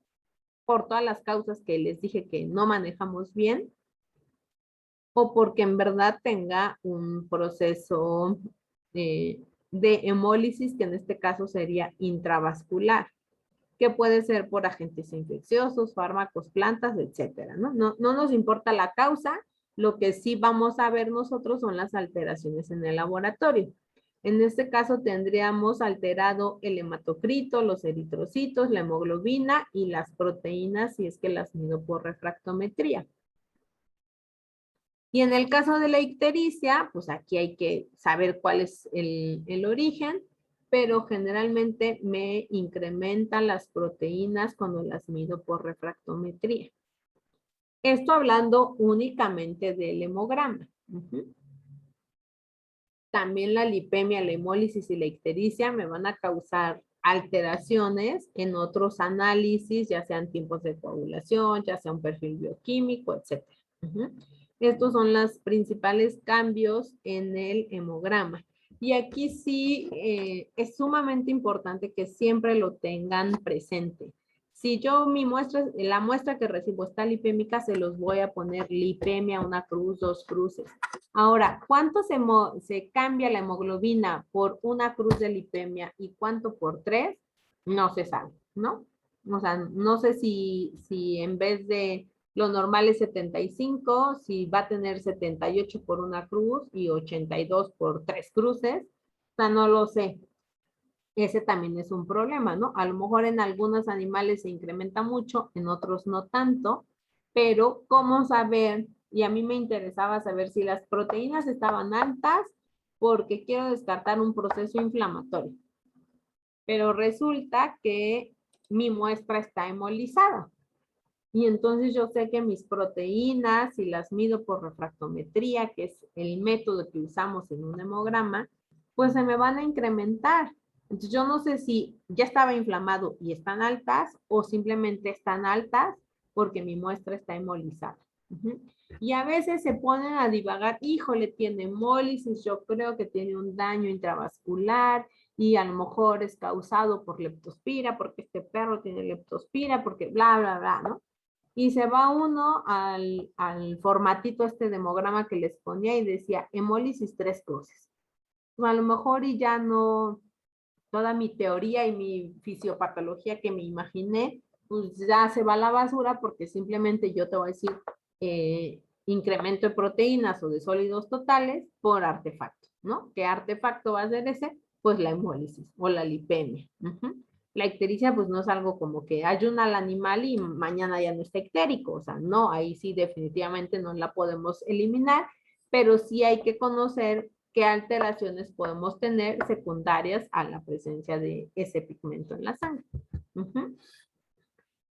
por todas las causas que les dije que no manejamos bien, o porque en verdad tenga un proceso de hemólisis, que en este caso sería intravascular, que puede ser por agentes infecciosos, fármacos, plantas, etcétera, ¿no? No nos importa la causa, lo que sí vamos a ver nosotros son las alteraciones en el laboratorio. En este caso tendríamos alterado el hematocrito, los eritrocitos, la hemoglobina y las proteínas si es que las mido por refractometría. Y en el caso de la ictericia, pues aquí hay que saber cuál es el origen, pero generalmente me incrementan las proteínas cuando las mido por refractometría. Esto hablando únicamente del hemograma. También la lipemia, la hemólisis y la ictericia me van a causar alteraciones en otros análisis, ya sean tiempos de coagulación, ya sea un perfil bioquímico, etc. Estos son los principales cambios en el hemograma. Y aquí sí es sumamente importante que siempre lo tengan presente. Si yo la muestra que recibo está lipémica, se los voy a poner lipemia, una cruz, 2 cruces. Ahora, ¿cuánto se cambia la hemoglobina por una cruz de lipemia y cuánto por 3? No se sabe, ¿no? O sea, no sé si en vez de lo normal es 75, si va a tener 78 por una cruz y 82 por 3 cruces. O sea, no lo sé. Ese también es un problema, ¿no? A lo mejor en algunos animales se incrementa mucho, en otros no tanto, pero ¿cómo saber? Y a mí me interesaba saber si las proteínas estaban altas porque quiero descartar un proceso inflamatorio. Pero resulta que mi muestra está hemolizada. Y entonces yo sé que mis proteínas, si las mido por refractometría, que es el método que usamos en un hemograma, pues se me van a incrementar. Entonces yo no sé si ya estaba inflamado y están altas o simplemente están altas porque mi muestra está hemolizada. Y a veces se ponen a divagar, híjole, tiene hemólisis, yo creo que tiene un daño intravascular y a lo mejor es causado por leptospira, porque este perro tiene leptospira, porque bla, bla, bla, ¿no? Y se va uno al formatito este de hemograma que les ponía y decía hemólisis 3 cruces. A lo mejor y ya no, toda mi teoría y mi fisiopatología que me imaginé, pues ya se va a la basura porque simplemente yo te voy a decir incremento de proteínas o de sólidos totales por artefacto, ¿no? ¿Qué artefacto va a ser ese? Pues la hemólisis o la lipemia. La ictericia pues no es algo como que ayuna al animal y mañana ya no está ictérico, o sea, no, ahí sí definitivamente no la podemos eliminar, pero sí hay que conocer qué alteraciones podemos tener secundarias a la presencia de ese pigmento en la sangre.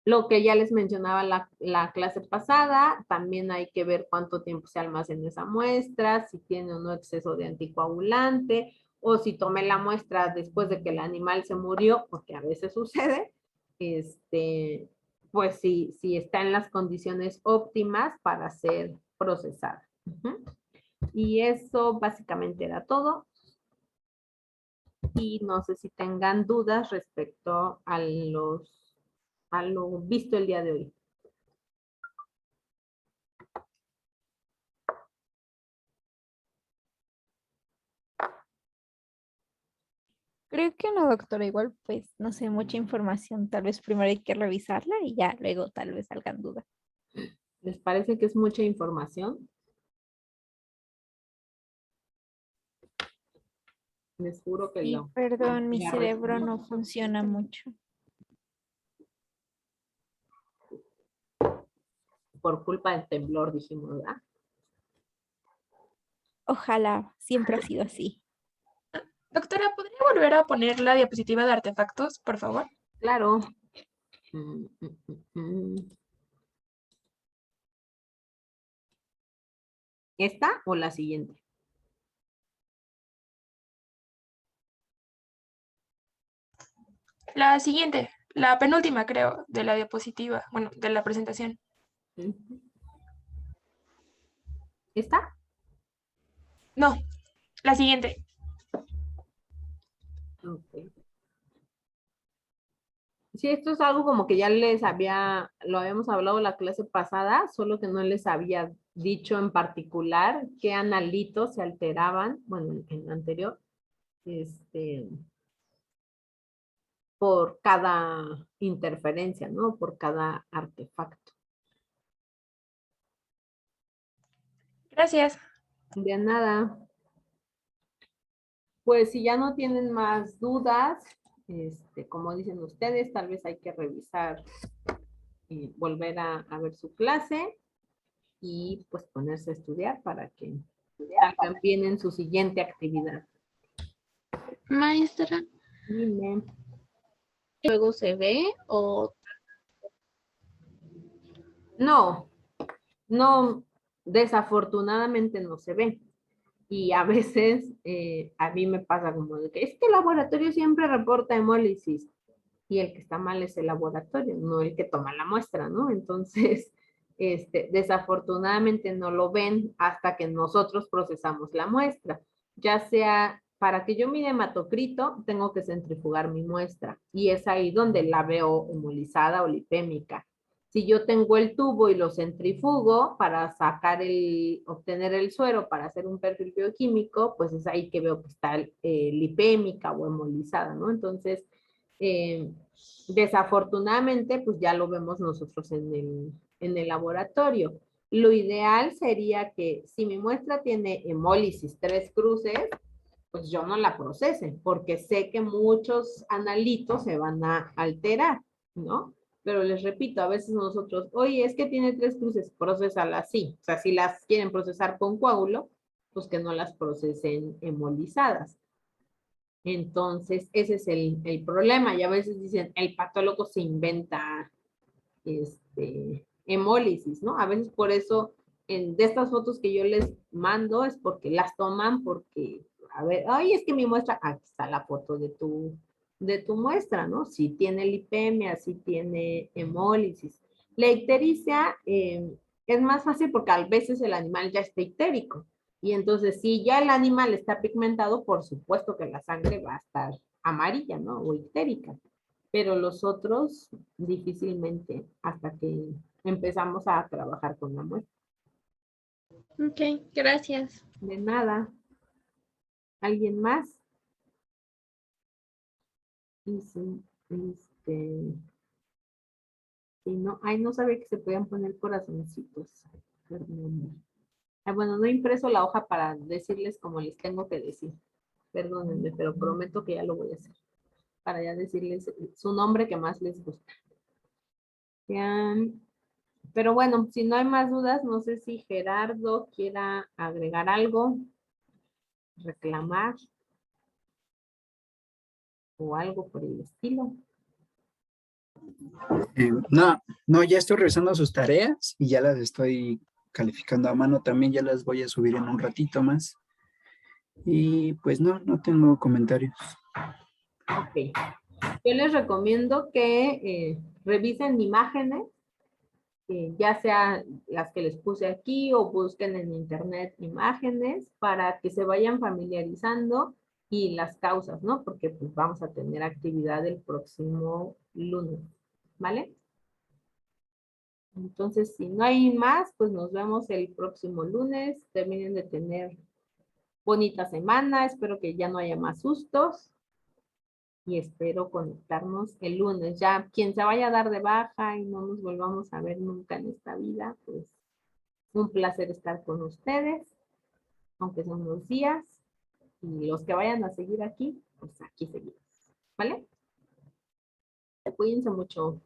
Lo que ya les mencionaba la clase pasada, también hay que ver cuánto tiempo se almacena esa muestra, si tiene o no exceso de anticoagulante, o si tomé la muestra después de que el animal se murió, porque a veces sucede, pues si está en las condiciones óptimas para ser procesada. Y eso básicamente era todo. Y no sé si tengan dudas respecto a lo visto el día de hoy. Creo que no, doctora. Igual, pues, no sé, mucha información. Tal vez primero hay que revisarla y ya luego tal vez salgan dudas. ¿Les parece que es mucha información? Les juro que Y no. perdón, mi Ya cerebro resumí. no funciona mucho. Por culpa del temblor, dijimos, ¿verdad? Ojalá, siempre ha sido así. Doctora, ¿podría volver a poner la diapositiva de artefactos, por favor? Claro. ¿Esta o la siguiente? La siguiente, la penúltima, creo, de la diapositiva, bueno, de la presentación. ¿Esta? No, la siguiente. Ok. Sí, esto es algo como que ya lo habíamos hablado la clase pasada, solo que no les había dicho en particular qué analitos se alteraban, bueno, en la anterior, por cada interferencia, ¿no? Por cada artefacto. Gracias. De nada. Pues si ya no tienen más dudas, como dicen ustedes, tal vez hay que revisar y volver a ver su clase y pues ponerse a estudiar para que salgan bien en su siguiente actividad. Maestra, Dime. ¿luego se ve o No, desafortunadamente no se ve. Y a veces a mí me pasa como de que es que el laboratorio siempre reporta hemólisis y el que está mal es el laboratorio, no el que toma la muestra, ¿no? Entonces, desafortunadamente no lo ven hasta que nosotros procesamos la muestra. Ya sea, para que yo mida hematocrito, tengo que centrifugar mi muestra y es ahí donde la veo hemolizada o lipémica. Si yo tengo el tubo y lo centrifugo para obtener el suero para hacer un perfil bioquímico, pues es ahí que veo que está lipémica o hemolizada, ¿no? Entonces, desafortunadamente, pues ya lo vemos nosotros en el laboratorio. Lo ideal sería que si mi muestra tiene hemólisis 3 cruces, pues yo no la procese, porque sé que muchos analitos se van a alterar, ¿no? Pero les repito, a veces nosotros, oye, es que tiene 3 cruces, procesala así. O sea, si las quieren procesar con coágulo, pues que no las procesen hemolizadas. Entonces, ese es el problema. Y a veces dicen, el patólogo se inventa hemólisis, ¿no? A veces por eso, de estas fotos que yo les mando, es porque las toman porque, a ver, ay, es que mi muestra, aquí está la foto de tu muestra, ¿no? Si tiene lipemia, si tiene hemólisis. La ictericia es más fácil porque a veces el animal ya está ictérico. Y entonces, si ya el animal está pigmentado, por supuesto que la sangre va a estar amarilla, ¿no? O ictérica. Pero los otros difícilmente hasta que empezamos a trabajar con la muestra. Ok, gracias. De nada. ¿Alguien más? Y sí, si no, ay, no sabía que se podían poner corazoncitos. Perdón. Bueno, no he impreso la hoja para decirles como les tengo que decir. Perdónenme, pero prometo que ya lo voy a hacer. Para ya decirles su nombre que más les gusta. Ya, pero bueno, si no hay más dudas, no sé si Gerardo quiera agregar algo, reclamar o algo por el estilo. No, ya estoy revisando sus tareas y ya las estoy calificando a mano también, ya las voy a subir en un ratito más. Y pues no tengo comentarios. Ok. Yo les recomiendo que revisen imágenes, ya sea las que les puse aquí o busquen en internet imágenes para que se vayan familiarizando y las causas, ¿no? Porque pues vamos a tener actividad el próximo lunes, ¿vale? Entonces, si no hay más, pues nos vemos el próximo lunes. Terminen de tener bonita semana. Espero que ya no haya más sustos. Y espero conectarnos el lunes. Ya quien se vaya a dar de baja y no nos volvamos a ver nunca en esta vida, pues un placer estar con ustedes, aunque son unos días. Y los que vayan a seguir aquí, pues aquí seguimos. ¿Vale? Cuídense mucho.